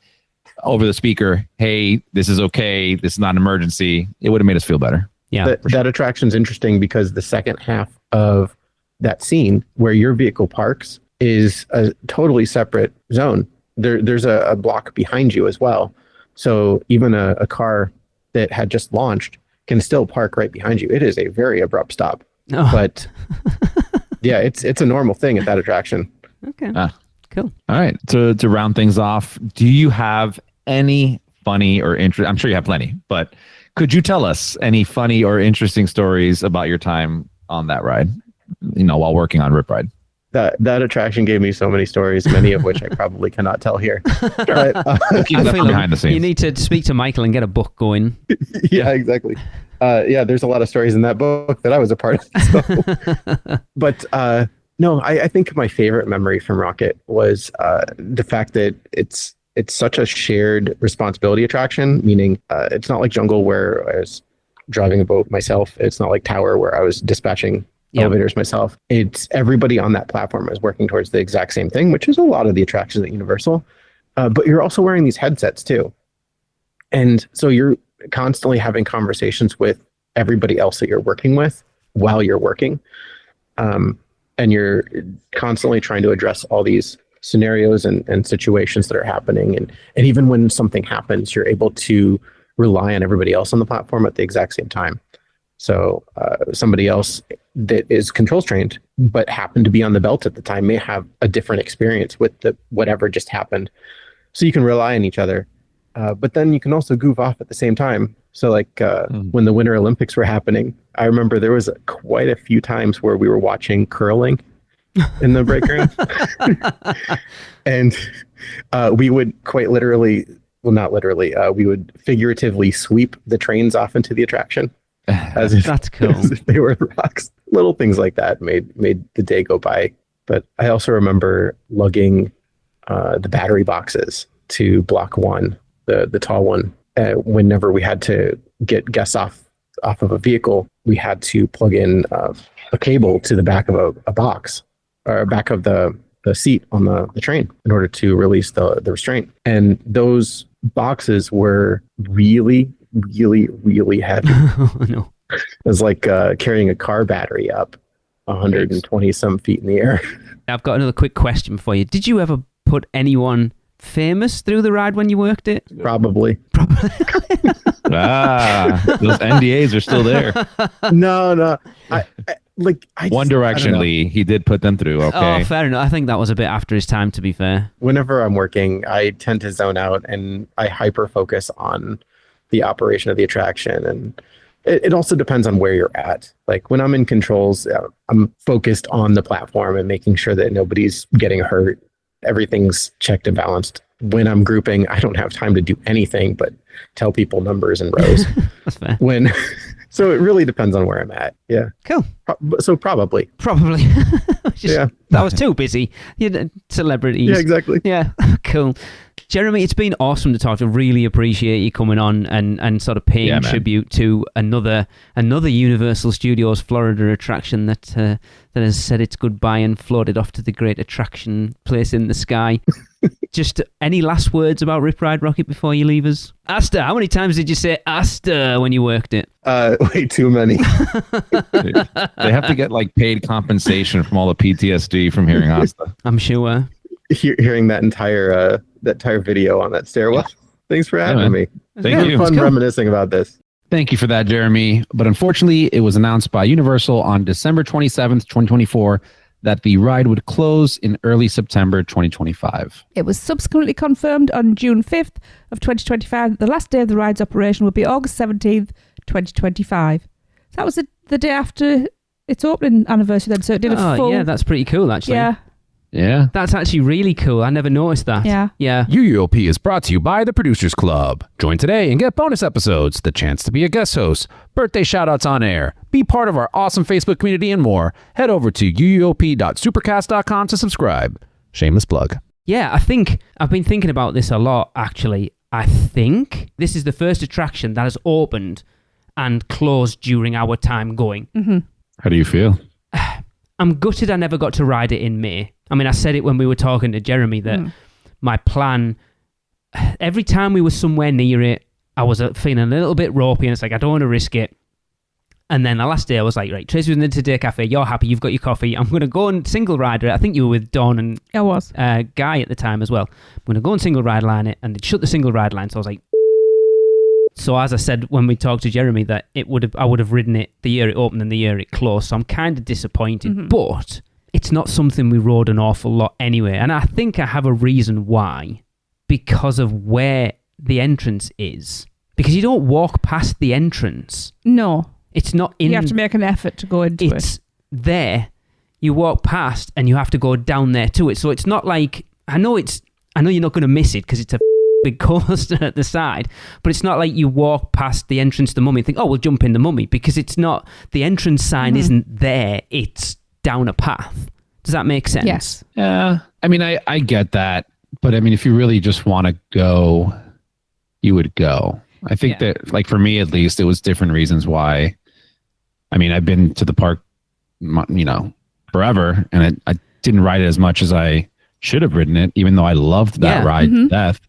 over the speaker, hey, this is okay, this is not an emergency, it would have made us feel better.
Yeah.
That attraction's interesting because the second half of that scene where your vehicle parks is a totally separate zone. There's a block behind you as well. So even a car that had just launched can still park right behind you. It is a very abrupt stop.
Oh.
But yeah, it's a normal thing at that attraction.
Okay. Cool.
All right. To round things off, do you have any funny or interesting, I'm sure you have plenty, but could you tell us any funny or interesting stories about your time on that ride, while working on Rip Ride?
That attraction gave me so many stories, many of which I probably cannot tell here. But,
Keep that behind the scenes.
You need to speak to Michael and get a book going.
Yeah, exactly. There's a lot of stories in that book that I was a part of. So. But no, I think my favorite memory from Rockit was the fact that it's such a shared responsibility attraction, meaning it's not like Jungle where I was driving a boat myself. It's not like Tower where I was dispatching elevators myself. It's everybody on that platform is working towards the exact same thing, which is a lot of the attractions at Universal. But you're also wearing these headsets too. And so you're constantly having conversations with everybody else that you're working with while you're working. And you're constantly trying to address all these scenarios and situations that are happening. And even when something happens, you're able to rely on everybody else on the platform at the exact same time. So somebody else that is controls trained but happened to be on the belt at the time may have a different experience with whatever just happened. So you can rely on each other. But then you can also goof off at the same time. So like when the Winter Olympics were happening, I remember there was quite a few times where we were watching curling in the break room. And we would quite literally, well, not literally, we would figuratively sweep the trains off into the attraction.
That's cool.
As if they were rocks. Little things like that made the day go by. But I also remember lugging the battery boxes to block 1, the tall one. Whenever we had to get guests off of a vehicle, we had to plug in a cable to the back of a box or back of the seat on the train in order to release the restraint. And those boxes were really, really, really heavy.
Oh, no.
It was like carrying a car battery up 120 some feet in the air.
I've got another quick question for you. Did you ever put anyone famous through the ride when you worked it?
Probably.
Those NDAs are still there.
No.
One Direction Lee, he did put them through. Okay.
Oh, fair enough. I think that was a bit after his time, to be fair.
Whenever I'm working, I tend to zone out and I hyper focus on the operation of the attraction. And it also depends on where you're at. Like when I'm in controls, I'm focused on the platform and making sure that nobody's getting hurt. Everything's checked and balanced. When I'm grouping, I don't have time to do anything but tell people numbers and rows.
That's fair.
So it really depends on where I'm at. Yeah.
Cool.
So probably.
Yeah. That was too busy. Celebrities.
Yeah, exactly.
Yeah. Cool. Jeremy, it's been awesome to talk to. Really appreciate you coming on and sort of paying tribute to another Universal Studios Florida attraction that has said its goodbye and floated off to the great attraction place in the sky. Just any last words about Rip Ride Rockit before you leave us? Asta, how many times did you say Asta when you worked it?
Way too many.
They have to get like paid compensation from all the PTSD from hearing Asta.
I'm sure.
Hearing that entire video on that stairwell. Thanks for having me.
Thank you.
Fun reminiscing about this.
Thank you for that, Jeremy. But unfortunately, it was announced by Universal on December 27th, 2024, that the ride would close in early September 2025.
It was subsequently confirmed on June 5th of 2025 that the last day of the ride's operation would be August 17th, 2025. That was the day after its opening anniversary then, so it did a full...
yeah, that's pretty cool, actually.
Yeah.
That's actually really cool. I never noticed that.
Yeah.
UUOP is brought to you by the Producers Club. Join today and get bonus episodes, the chance to be a guest host, birthday shoutouts on air, be part of our awesome Facebook community, and more. Head over to uuop.supercast.com to subscribe. Shameless plug.
Yeah, I think I've been thinking about this a lot, actually. I think this is the first attraction that has opened and closed during our time going.
Mm-hmm.
How do you feel?
I'm gutted I never got to ride it in May. I mean, I said it when we were talking to Jeremy that my plan, every time we were somewhere near it, I was feeling a little bit ropey, and it's like, I don't want to risk it. And then the last day I was like, right, Tracy was in the Today Cafe, you're happy, you've got your coffee, I'm going to go and single rider it. I think you were with Dawn and
I was.
Guy at the time as well. I'm going to go and single ride line it, and they'd shut the single ride line, so I was like, so as I said when we talked to Jeremy, that I would have ridden it the year it opened and the year it closed, so I'm kind of disappointed, but it's not something we rode an awful lot anyway, and I think I have a reason why, because of where the entrance is. Because you don't walk past the entrance.
No.
It's not in...
You have to make an effort to go into it.
It's there. You walk past and you have to go down there to it. So it's not like... I know you're not going to miss it because it's a big coaster at the side, but it's not like you walk past the entrance to the Mummy and think, oh, we'll jump in the Mummy, because it's not... The entrance sign isn't there. It's down a path. Does that make sense?
Yes.
Yeah. I mean, I get that. But I mean, if you really just want to go, you would go. I think that, like, for me at least, it was different reasons why. I mean, I've been to the park, forever, and I didn't ride it as much as I should have ridden it, even though I loved that ride to death.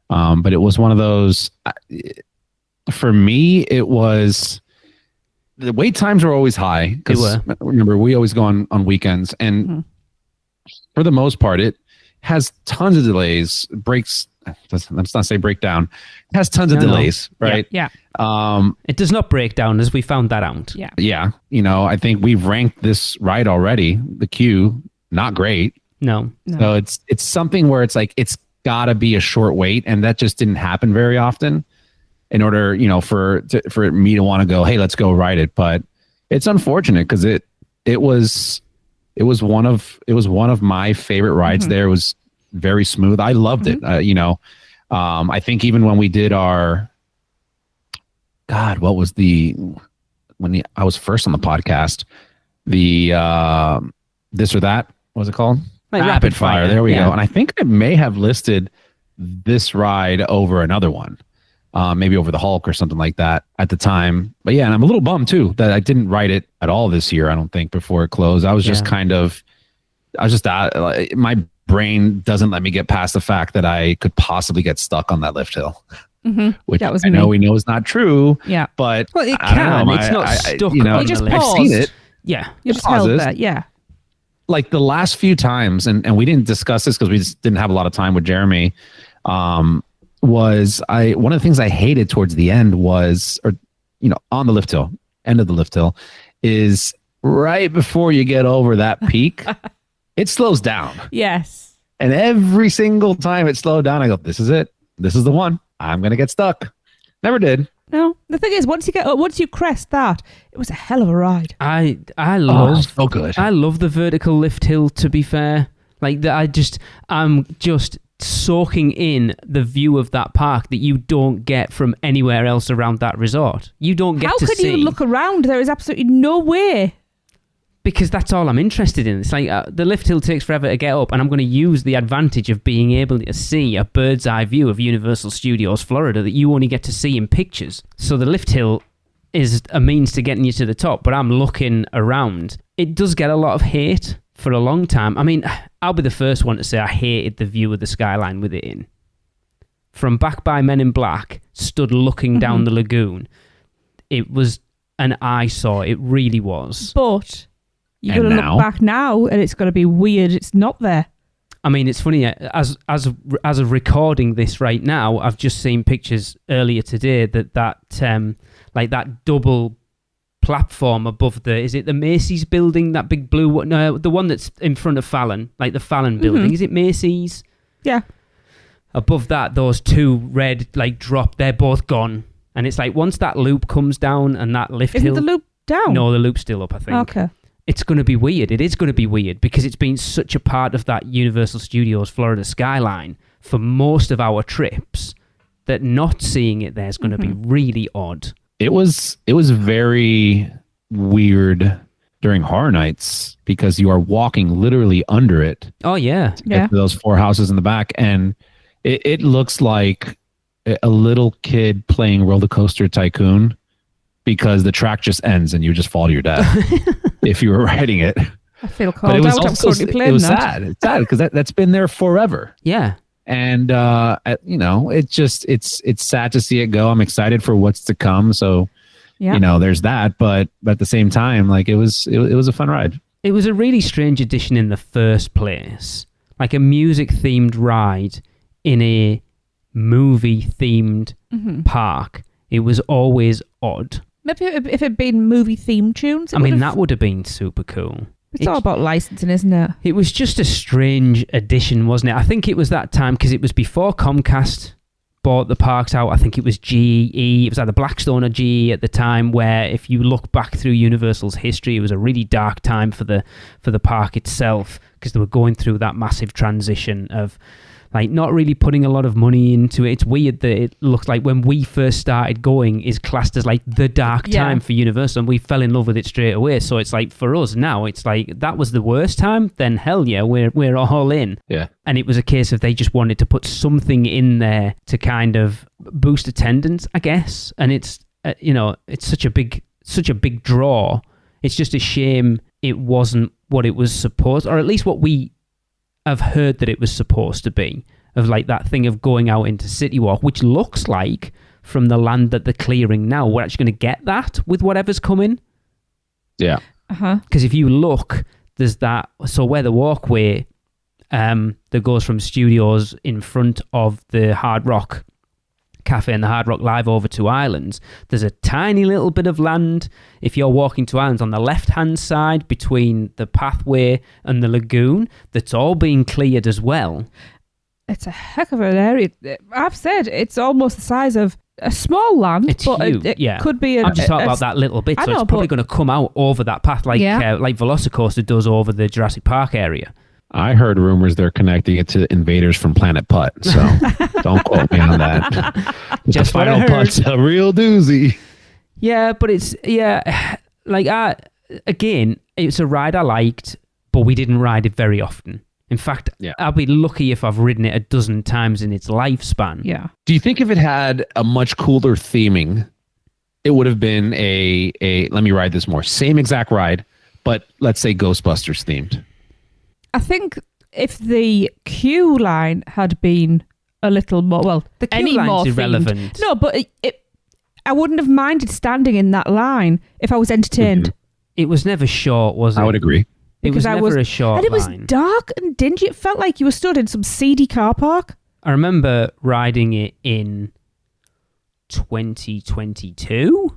But it was one of those, for me, it was, the wait times were always high. Because remember, we always go on weekends, and for the most part, it has tons of delays, breaks. Let's not say breakdown. It has tons of delays, right?
Yeah.
It does not break down, as we found that out.
Yeah.
Yeah. I think we've ranked this ride already. The queue, not great.
No.
So it's something where it's like, it's got to be a short wait, and that just didn't happen very often. In order, for me to want to go, hey, let's go ride it. But it's unfortunate because it was one of my favorite rides. There. It was very smooth. I loved it. I think even when we did our, what was I was first on the podcast, the this or that, what was it called? Rapid Fire. There we go. And I think I may have listed this ride over another one, maybe over the Hulk or something like that at the time. But yeah, and I'm a little bummed too that I didn't ride it at all this year. I don't think before it closed. I was just my brain doesn't let me get past the fact that I could possibly get stuck on that lift hill, which I know we know is not true.
Yeah,
but it can. It's not stuck.
You just
I've seen it.
Yeah,
you just held that. Yeah,
like the last few times, and we didn't discuss this because we just didn't have a lot of time with Jeremy. One of the things I hated towards the end was, on the lift hill, end of the lift hill, is right before you get over that peak. It slows down. Yes. And every single time it slowed down, I go, this is it. This is the one. I'm going to get stuck. Never did.
No. The thing is, once you crest that, it was a hell of a ride.
I love
so good.
I love the vertical lift hill, to be fair. Like I'm just soaking in the view of that park that you don't get from anywhere else around that resort. You don't get to see.
How can you look around? There is absolutely no way.
Because that's all I'm interested in. It's like the lift hill takes forever to get up, and I'm going to use the advantage of being able to see a bird's eye view of Universal Studios Florida that you only get to see in pictures. So the lift hill is a means to getting you to the top, but I'm looking around. It does get a lot of hate for a long time. I mean, I'll be the first one to say I hated the view of the skyline with it in. From back by Men in Black, stood looking down the lagoon. It was an eyesore. It really was.
But you're going to look back now, and it's going to be weird. It's not there.
I mean, it's funny. As of recording this right now, I've just seen pictures earlier today that double platform above is it the Macy's building, that big blue one? No, the one that's in front of Fallon, like the Fallon building. Is it Macy's?
Yeah.
Above that, those two red drop. They're both gone, and it's like once that loop comes down and that lift hill.
Isn't the loop down?
No, the loop's still up, I think.
Okay.
It's going to be weird. It is going to be weird because it's been such a part of that Universal Studios Florida skyline for most of our trips that not seeing it there is going to be really odd.
It was very weird during Horror Nights because you are walking literally under it.
Oh, yeah.
To get to those four houses in the back. And it looks like a little kid playing Roller Coaster Tycoon because the track just ends and you just fall to your death if you were riding it.
I feel
But
called
it was
out. I'm
also
currently playing
it was
that.
sad. It's sad because that's been there forever.
Yeah.
And you know, it's sad to see it go. I'm excited for what's to come. So
Yeah.
you know, there's that. But at the same time, like it was a fun ride.
It was a really strange addition in the first place. Like a music themed ride in a movie themed park. It was always odd.
Maybe if it had been movie theme tunes.
I mean, that would have been super cool.
It's all about licensing, isn't it?
It was just a strange addition, wasn't it? I think it was that time because it was before Comcast bought the parks out. I think it was GE. It was either Blackstone or GE at the time, where if you look back through Universal's history, it was a really dark time for the park itself because they were going through that massive transition of like not really putting a lot of money into it. It's weird that it looks like when we first started going is classed as like the dark time for Universal, and we fell in love with it straight away. So it's like for us now, it's like that was the worst time. Then hell yeah, we're all in.
Yeah.
And it was a case of they just wanted to put something in there to kind of boost attendance, I guess. And it's it's such a big draw. It's just a shame it wasn't what it was supposed, or at least what we have heard that it was supposed to be, of like that thing of going out into City Walk, which looks like from the land that they're clearing now, we're actually going to get that with whatever's coming.
Yeah.
Because if you look, there's that, so where the walkway that goes from studios in front of the Hard Rock Cafe and the Hard Rock Live over to Islands, there's a tiny little bit of land if you're walking to Islands on the left hand side between the pathway and the lagoon that's all being cleared as well.
It's a heck of an area. I've said it's almost the size of a small land.
It's
but
huge.
It could be
I'm just talking about that little bit, so it's probably going to come out over that path like Velocicoaster does over the Jurassic Park area.
I heard rumors they're connecting it to invaders from Planet Putt, so don't quote me on that.
Just
the
what I
final
heard.
putt's a real doozy.
Yeah, but it's again, it's a ride I liked, but we didn't ride it very often. In fact, I'll be lucky if I've ridden it a dozen times in its lifespan.
Yeah.
Do you think if it had a much cooler theming, it would have been a let me ride this more, same exact ride, but let's say Ghostbusters themed?
I think if the queue line had been a little more, well,
The queue
any
line's
more
irrelevant.
themed. No, but I wouldn't have minded standing in that line if I was entertained.
It was never short, was it?
I would agree.
It was never a short
and it was
line.
dark and dingy. It felt like you were stood in some seedy car park.
I remember riding it in 2022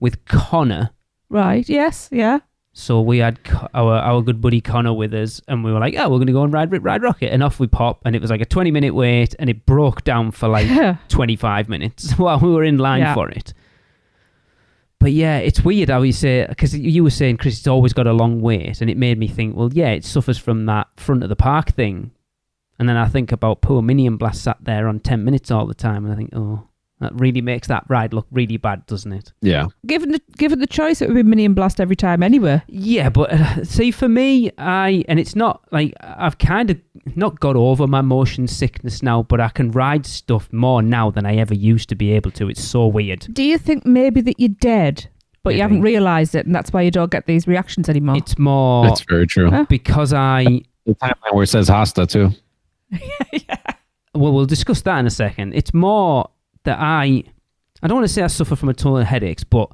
with Connor.
Right, yes, yeah.
So we had our good buddy Connor with us, and we were like, oh, we're going to go and ride Rocket. And off we pop, and it was like a 20-minute wait, and it broke down for like 25 minutes while we were in line for it. But yeah, it's weird how you say, because you were saying, Chris, it's always got a long wait, and it made me think, well, yeah, it suffers from that front of the park thing. And then I think about poor Minion Blast sat there on 10 minutes all the time, and I think, oh, that really makes that ride look really bad, doesn't it?
Yeah.
Given the choice, it would be Minion Blast every time anyway.
Yeah, but see, for me, and it's not like I've kind of not got over my motion sickness now, but I can ride stuff more now than I ever used to be able to. It's so weird.
Do you think maybe that you're dead, but
Maybe.
you haven't realised it, and that's why you don't get these reactions anymore?
It's more
That's very true.
Huh?
because
The timeline where it says Hasta too.
well, we'll discuss that in a second. It's more that I don't want to say I suffer from a ton of headaches, but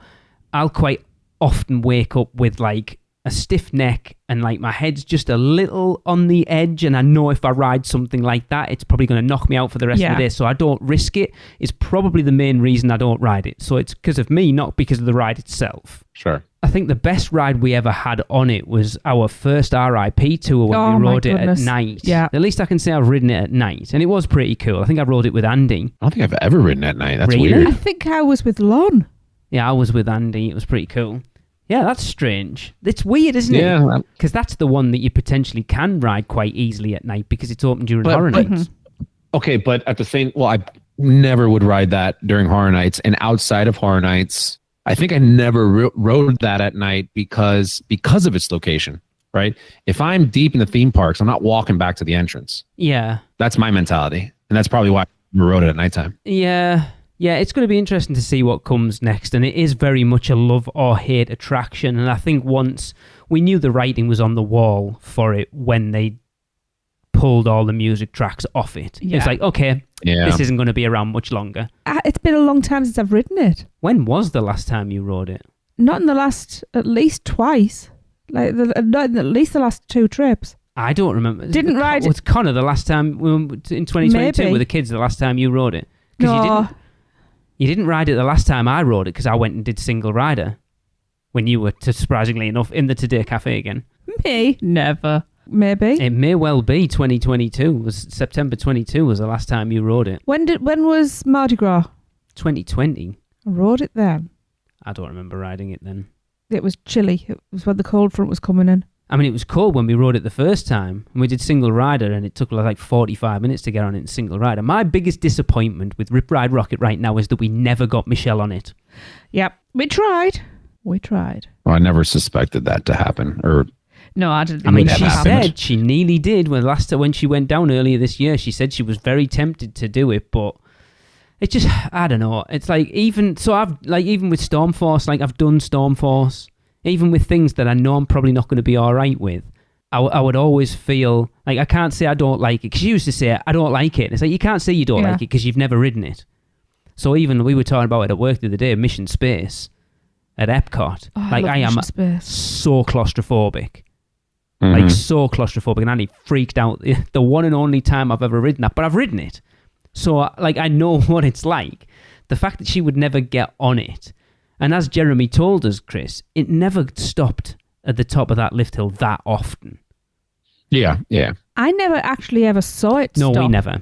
I'll quite often wake up with like a stiff neck and like my head's just a little on the edge, and I know if I ride something like that, it's probably going to knock me out for the rest of the day, so I don't risk it. It's probably the main reason I don't ride it. So it's because of me, not because of the ride itself.
Sure.
I think the best ride we ever had on it was our first RIP tour when we rode it at night.
Yeah.
At least I can say I've ridden it at night, and it was pretty cool. I think I rode it with Andy.
I don't think I've ever ridden at night. That's
Really?
weird.
I think I was with Lon.
Yeah, I was with Andy. It was pretty cool. Yeah, that's strange. It's weird, isn't it?
Yeah.
Because that's the one that you potentially can ride quite easily at night because it's open during horror nights.
Okay, but at the same, I never would ride that during horror nights, and outside of horror nights, I think I never rode that at night because of its location, right? If I'm deep in the theme parks, I'm not walking back to the entrance.
Yeah.
That's my mentality. And that's probably why We rode it at nighttime.
Yeah, it's going to be interesting to see what comes next, and it is very much a love or hate attraction. And I think once we knew the writing was on the wall for it when they pulled all the music tracks off it.
Yeah.
It's like, okay, this isn't going to be around much longer.
It's been a long time since I've ridden it.
When was the last time you rode it?
Not in the last, at least twice. Like not in at least the last 2 trips.
I don't remember.
Didn't ride it.
Was Connor the last time in 2022
Maybe.
with the kids? The last time you rode it?
No.
You didn't ride it the last time I rode it because I went and did single rider when you were, surprisingly enough, in the Today Cafe again.
Me? Never. Maybe.
It may well be 2022. Was September 22 was the last time you rode it.
When was Mardi Gras?
2020.
I rode it then.
I don't remember riding it then.
It was chilly. It was when the cold front was coming in.
I mean, it was cold when we rode it the first time. And we did single rider, and it took like 45 minutes to get on it in single rider. My biggest disappointment with Rip Ride Rocket right now is that we never got Michelle on it.
Yep. We tried.
Well, I never suspected that to happen. Or
No, I didn't.
I mean,
think
she
that
said
happened.
she nearly did when she went down earlier this year. She said she was very tempted to do it, but it just, I don't know. It's like even with Stormforce, like I've done Stormforce, even with things that I know I'm probably not going to be all right with. I would always feel like I can't say I don't like it because she used to say I don't like it. And it's like you can't say you don't like it because you've never ridden it. So even we were talking about it at work the other day, Mission Space at Epcot. I am so claustrophobic.
Mm-hmm.
Like so claustrophobic, and I freaked out the one and only time I've ever ridden that, but I've ridden it. So like I know what it's like. The fact that she would never get on it, and as Jeremy told us, Chris, it never stopped at the top of that lift hill that often.
Yeah.
I never actually ever saw it
No,
stop.
we never.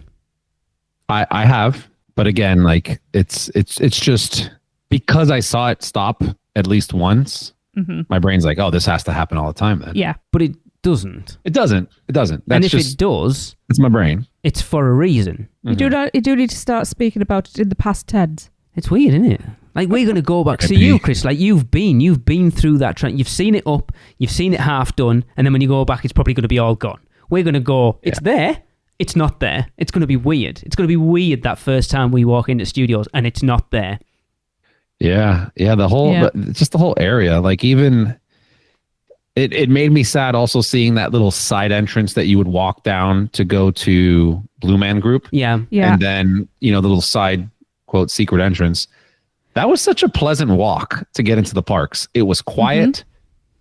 I have, but again, like it's just because I saw it stop at least once.
Mm-hmm.
My brain's like, oh, this has to happen all the time. Then
Yeah.
But it doesn't.
it doesn't. That's
And if
just
it does,
it's my brain.
it's for a reason.
You do need to start speaking about it in the past tense.
It's weird, isn't it? Like we're going to go back. So you, Chris, like you've been through that trend. You've seen it up, you've seen it half done, and then when you go back, it's probably going to be all gone. We're going to go, it's there, it's not there. It's going to be weird. It's going to be weird that first time we walk into studios and it's not there.
Yeah. The whole area, like even it made me sad also seeing that little side entrance that you would walk down to go to Blue Man Group.
Yeah.
And then, the little side quote secret entrance. That was such a pleasant walk to get into the parks. It was quiet. Mm-hmm.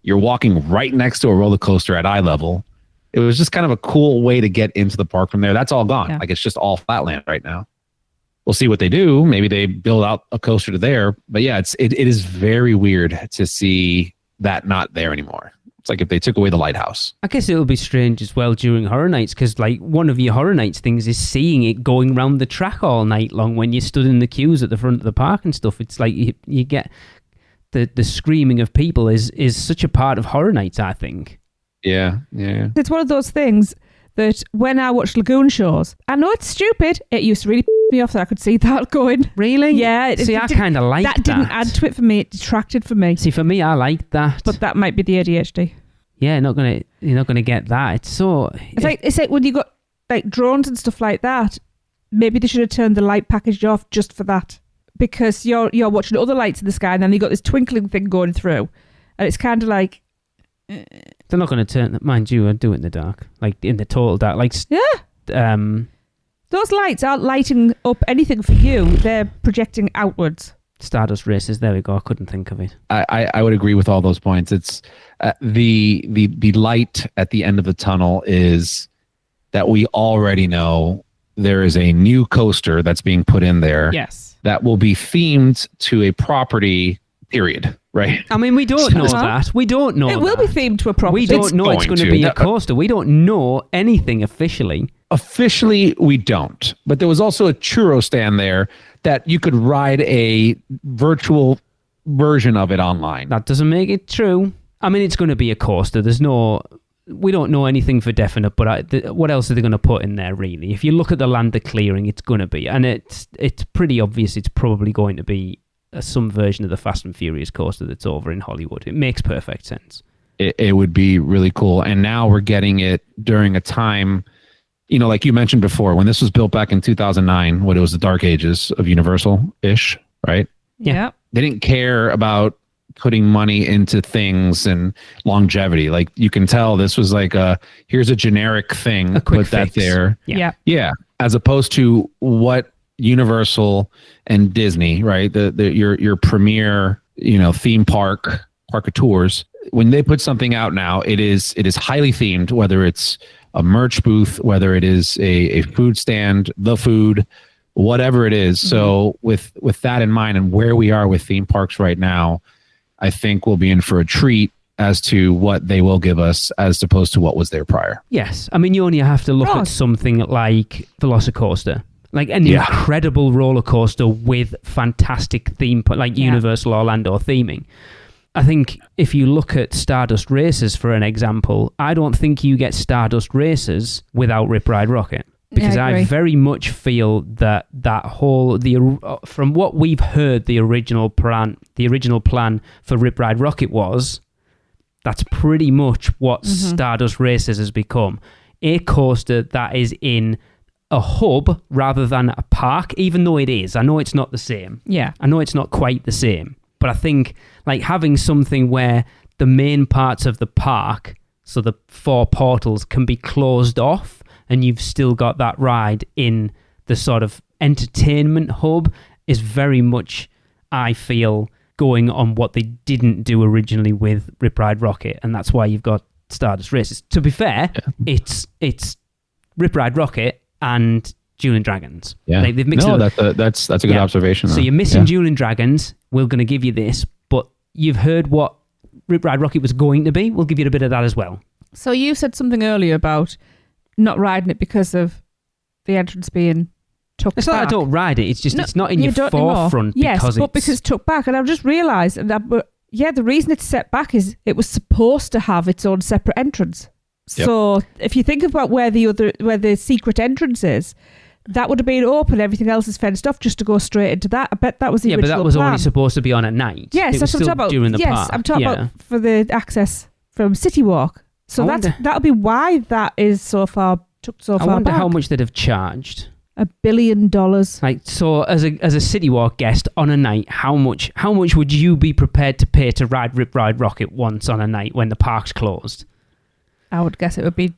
You're walking right next to a roller coaster at eye level. It was just kind of a cool way to get into the park from there. That's all gone.
Yeah.
Like it's just all flatland right now. We'll see what they do. Maybe they build out a coaster to there. But yeah, it is very weird to see that not there anymore. It's like if they took away the lighthouse.
I guess it'll be strange as well during Horror Nights because like one of your Horror Nights things is seeing it going round the track all night long when you stood in the queues at the front of the park and stuff. It's like you get the screaming of people is such a part of Horror Nights, I think.
Yeah.
It's one of those things that when I watch Lagoon shows, I know it's stupid. It used to really piss me off that I could see that going.
Really?
Yeah.
See, I kind of like that.
That didn't add to it for me. It detracted for me.
See, for me, I like that.
But that might be the ADHD.
Yeah, you're not gonna get that. It's
like when you got like drones and stuff like that, maybe they should have turned the light package off just for that. Because you're watching other lights in the sky and then you got this twinkling thing going through. And it's kind of like
they're not going to turn, mind you, and do it in the dark, like in the total dark. Like
those lights aren't lighting up anything for you; they're projecting outwards.
Stardust Races. There we go. I couldn't think of it.
I would agree with all those points. It's the light at the end of the tunnel is that we already know there is a new coaster that's being put in there.
Yes,
that will be themed to a property. Period. Right.
I mean, we don't know that. We don't know.
It will be themed to a property.
We don't know it's going to be a coaster. We don't know anything officially.
Officially, we don't. But there was also a churro stand there that you could ride a virtual version of it online.
That doesn't make it true. I mean, it's going to be a coaster. We don't know anything for definite, but what else are they going to put in there, really? If you look at the land they're clearing, it's going to be. And it's pretty obvious it's probably going to be some version of the Fast and Furious coaster that's over in Hollywood. It makes perfect sense.
It would be really cool. And now we're getting it during a time you know, like you mentioned before, when this was built back in 2009, when it was the dark ages of Universal-ish, right?
Yeah.
They didn't care about putting money into things and longevity. Like you can tell this was like here's a generic thing,
A quick
put that
fix.
there.
Yeah.
Yeah. As opposed to what Universal and Disney, right? Your premier, you know, theme park tours, when they put something out now, it is highly themed, whether it's a merch booth, whether it is a food stand, the food, whatever it is. So with that in mind and where we are with theme parks right now, I think we'll be in for a treat as to what they will give us as opposed to what was there prior.
Yes. I mean, you only have to look at something like Velocicoaster, like an incredible roller coaster with fantastic theme, like Universal Orlando theming. I think if you look at Stardust Races, for an example, I don't think you get Stardust Races without Rip Ride Rockit. Because I very much feel that whole from what we've heard, the original plan for Rip Ride Rockit was, that's pretty much what Stardust Races has become. A coaster that is in a hub rather than a park, even though it is. I know it's not the same.
Yeah.
I know it's not quite the same. But I think like having something where the main parts of the park, so the 4 portals, can be closed off and you've still got that ride in the sort of entertainment hub is very much, I feel, going on what they didn't do originally with Rip Ride Rockit, and that's why you've got Stardust Races. To be fair, it's Rip Ride Rockit and Dueling Dragons.
Yeah,
they've mixed it.
That's a good observation.
So you're missing Dueling Dragons. We're going to give you this, but you've heard what Rip Ride Rockit was going to be. We'll give you a bit of that as well.
So you said something earlier about not riding it because of the entrance being took back.
It's not that I don't ride it. It's just it's not in your
don't
forefront
anymore.
because
but because it's took back. And I've just realised that, the reason it's set back is it was supposed to have its own separate entrance.
Yep.
So if you think about where the secret entrance is, that would have been open. Everything else is fenced off just to go straight into that. I bet that was the original
but that was
plan.
only supposed to be on at night.
Yes,
it
that's
was
what I'm
still
talking about.
during the
yes,
park.
I'm talking about for the access from City Walk. So that'll be why that is so far
I wonder
back.
how much they'd have charged.
$1 billion.
Like, so as a City Walk guest on a night, how much would you be prepared to pay to ride Rip Ride Rockit once on a night when the park's closed?
I would guess it would be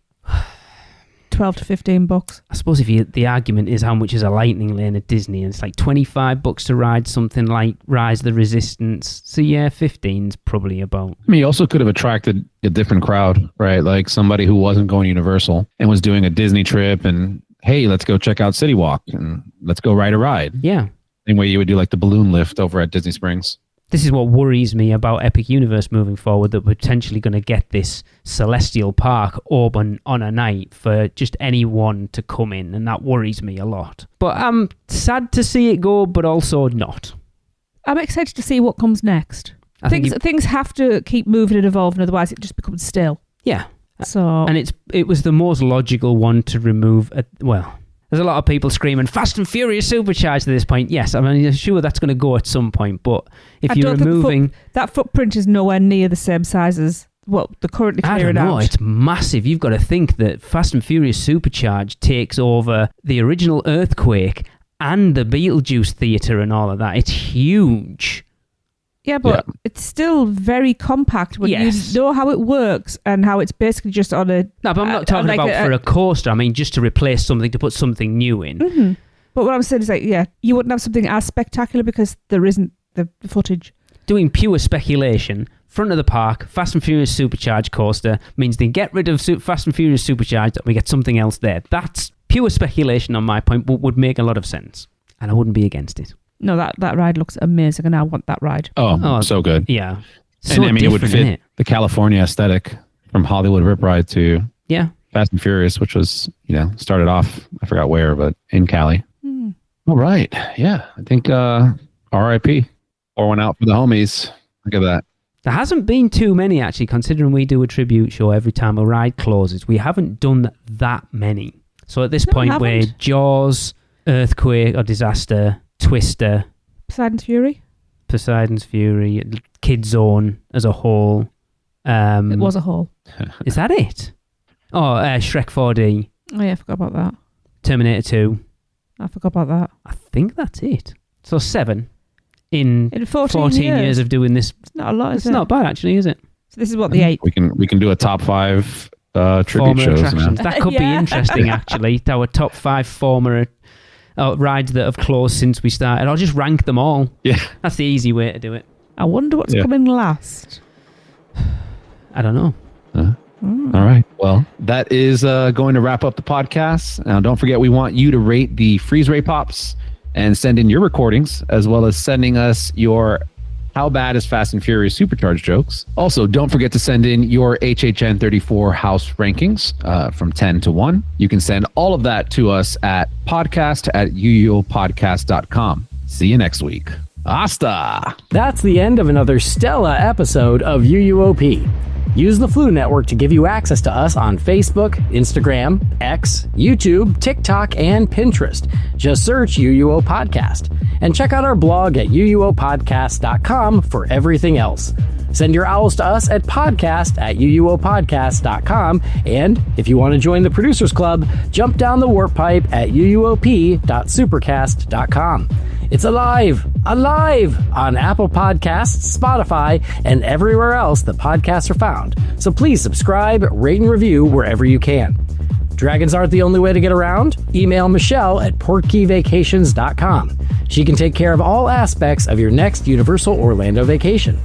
$12 to $15.
I suppose if the argument is how much is a lightning lane at Disney, and it's like $25 to ride something like Rise of the Resistance. So yeah, 15's probably about.
I mean, you also could have attracted a different crowd, right? Like somebody who wasn't going Universal and was doing a Disney trip and, hey, let's go check out City Walk and let's go ride a ride.
Yeah.
Same way you would do like the balloon lift over at Disney Springs.
This is what worries me about Epic Universe moving forward, that we're potentially going to get this celestial park open on a night for just anyone to come in, and that worries me a lot. But I'm sad to see it go, but also not.
I'm excited to see what comes next. Things have to keep moving and evolving, otherwise it just becomes still.
Yeah.
So
and it was the most logical one to remove. There's a lot of people screaming Fast and Furious Supercharged at this point. Yes, I mean, sure that's going to go at some point, but if you're removing
that footprint is nowhere near the same size as what they're currently clearing out.
I don't know, it's massive. You've got to think that Fast and Furious Supercharged takes over the original Earthquake and the Beetlejuice Theatre and all of that. It's huge.
Yeah, but it's still very compact when you know how it works and how it's basically just on a...
No, but I'm not talking about for a coaster. I mean, just to replace something, to put something new in.
Mm-hmm. But what I'm saying is, like, you wouldn't have something as spectacular because there isn't the footage.
Doing pure speculation, front of the park, Fast and Furious Supercharged coaster means they get rid of Fast and Furious Supercharged and we get something else there. That's pure speculation on my point, but would make a lot of sense. And I wouldn't be against it.
No, that ride looks amazing, and I want that ride.
Oh, so good.
Yeah. So
and I mean, it would fit the California aesthetic from Hollywood Rip Ride to Fast and Furious, which was, started off, I forgot where, but in Cali. All right. Yeah. I think RIP. Pour one out for the homies. Look at that.
There hasn't been too many, actually, considering we do a tribute show every time a ride closes. We haven't done that many. So at this point, we're Jaws, Earthquake or Disaster, Twister,
Poseidon's Fury,
Kid Zone as a whole.
It was a whole.
Is that it? Oh, Shrek 4D.
Oh yeah, I forgot about that.
Terminator 2.
I forgot about that.
I think that's it. So 7 in
14
years of doing this.
It's not a lot,
It's not bad, actually, is it?
So this is what the 8.
We can do a top 5 tribute
Former
shows now.
attractions. That could be
Yeah.
interesting, actually. Our top 5 former rides that have closed since we started. I'll just rank them all.
Yeah.
That's the easy way to do it.
I wonder what's coming last.
I don't know.
All right. Well, that is going to wrap up the podcast. Now, don't forget, we want you to rate the Freeze Ray Pops and send in your recordings, as well as sending us your How Bad is Fast and Furious Supercharged jokes. Also, don't forget to send in your HHN 34 house rankings from 10 to 1. You can send all of that to us at podcast@uuopodcast.com. See you next week. Hasta!
That's the end of another Stella episode of UUOP. Use the Flu Network to give you access to us on Facebook, Instagram, X, YouTube, TikTok, and Pinterest. Just search UUO Podcast. And check out our blog at uuopodcast.com for everything else. Send your owls to us at podcast@uuopodcast.com. And if you want to join the Producers Club, jump down the warp pipe at uuop.supercast.com. It's alive on Apple Podcasts, Spotify, and everywhere else that podcasts are found. So please subscribe, rate, and review wherever you can. Dragons aren't the only way to get around. Email Michelle at portkeyvacations.com. She can take care of all aspects of your next Universal Orlando vacation.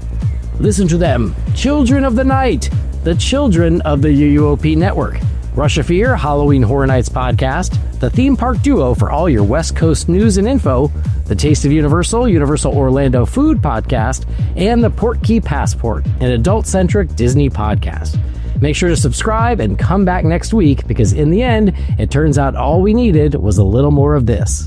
Listen to them, Children of the Night, the children of the UUOP network. Rush of Fear, Halloween Horror Nights podcast, the theme park duo for all your West Coast news and info, the Taste of Universal, Universal Orlando food podcast, and the Portkey Passport, an adult-centric Disney podcast. Make sure to subscribe and come back next week because in the end, it turns out all we needed was a little more of this.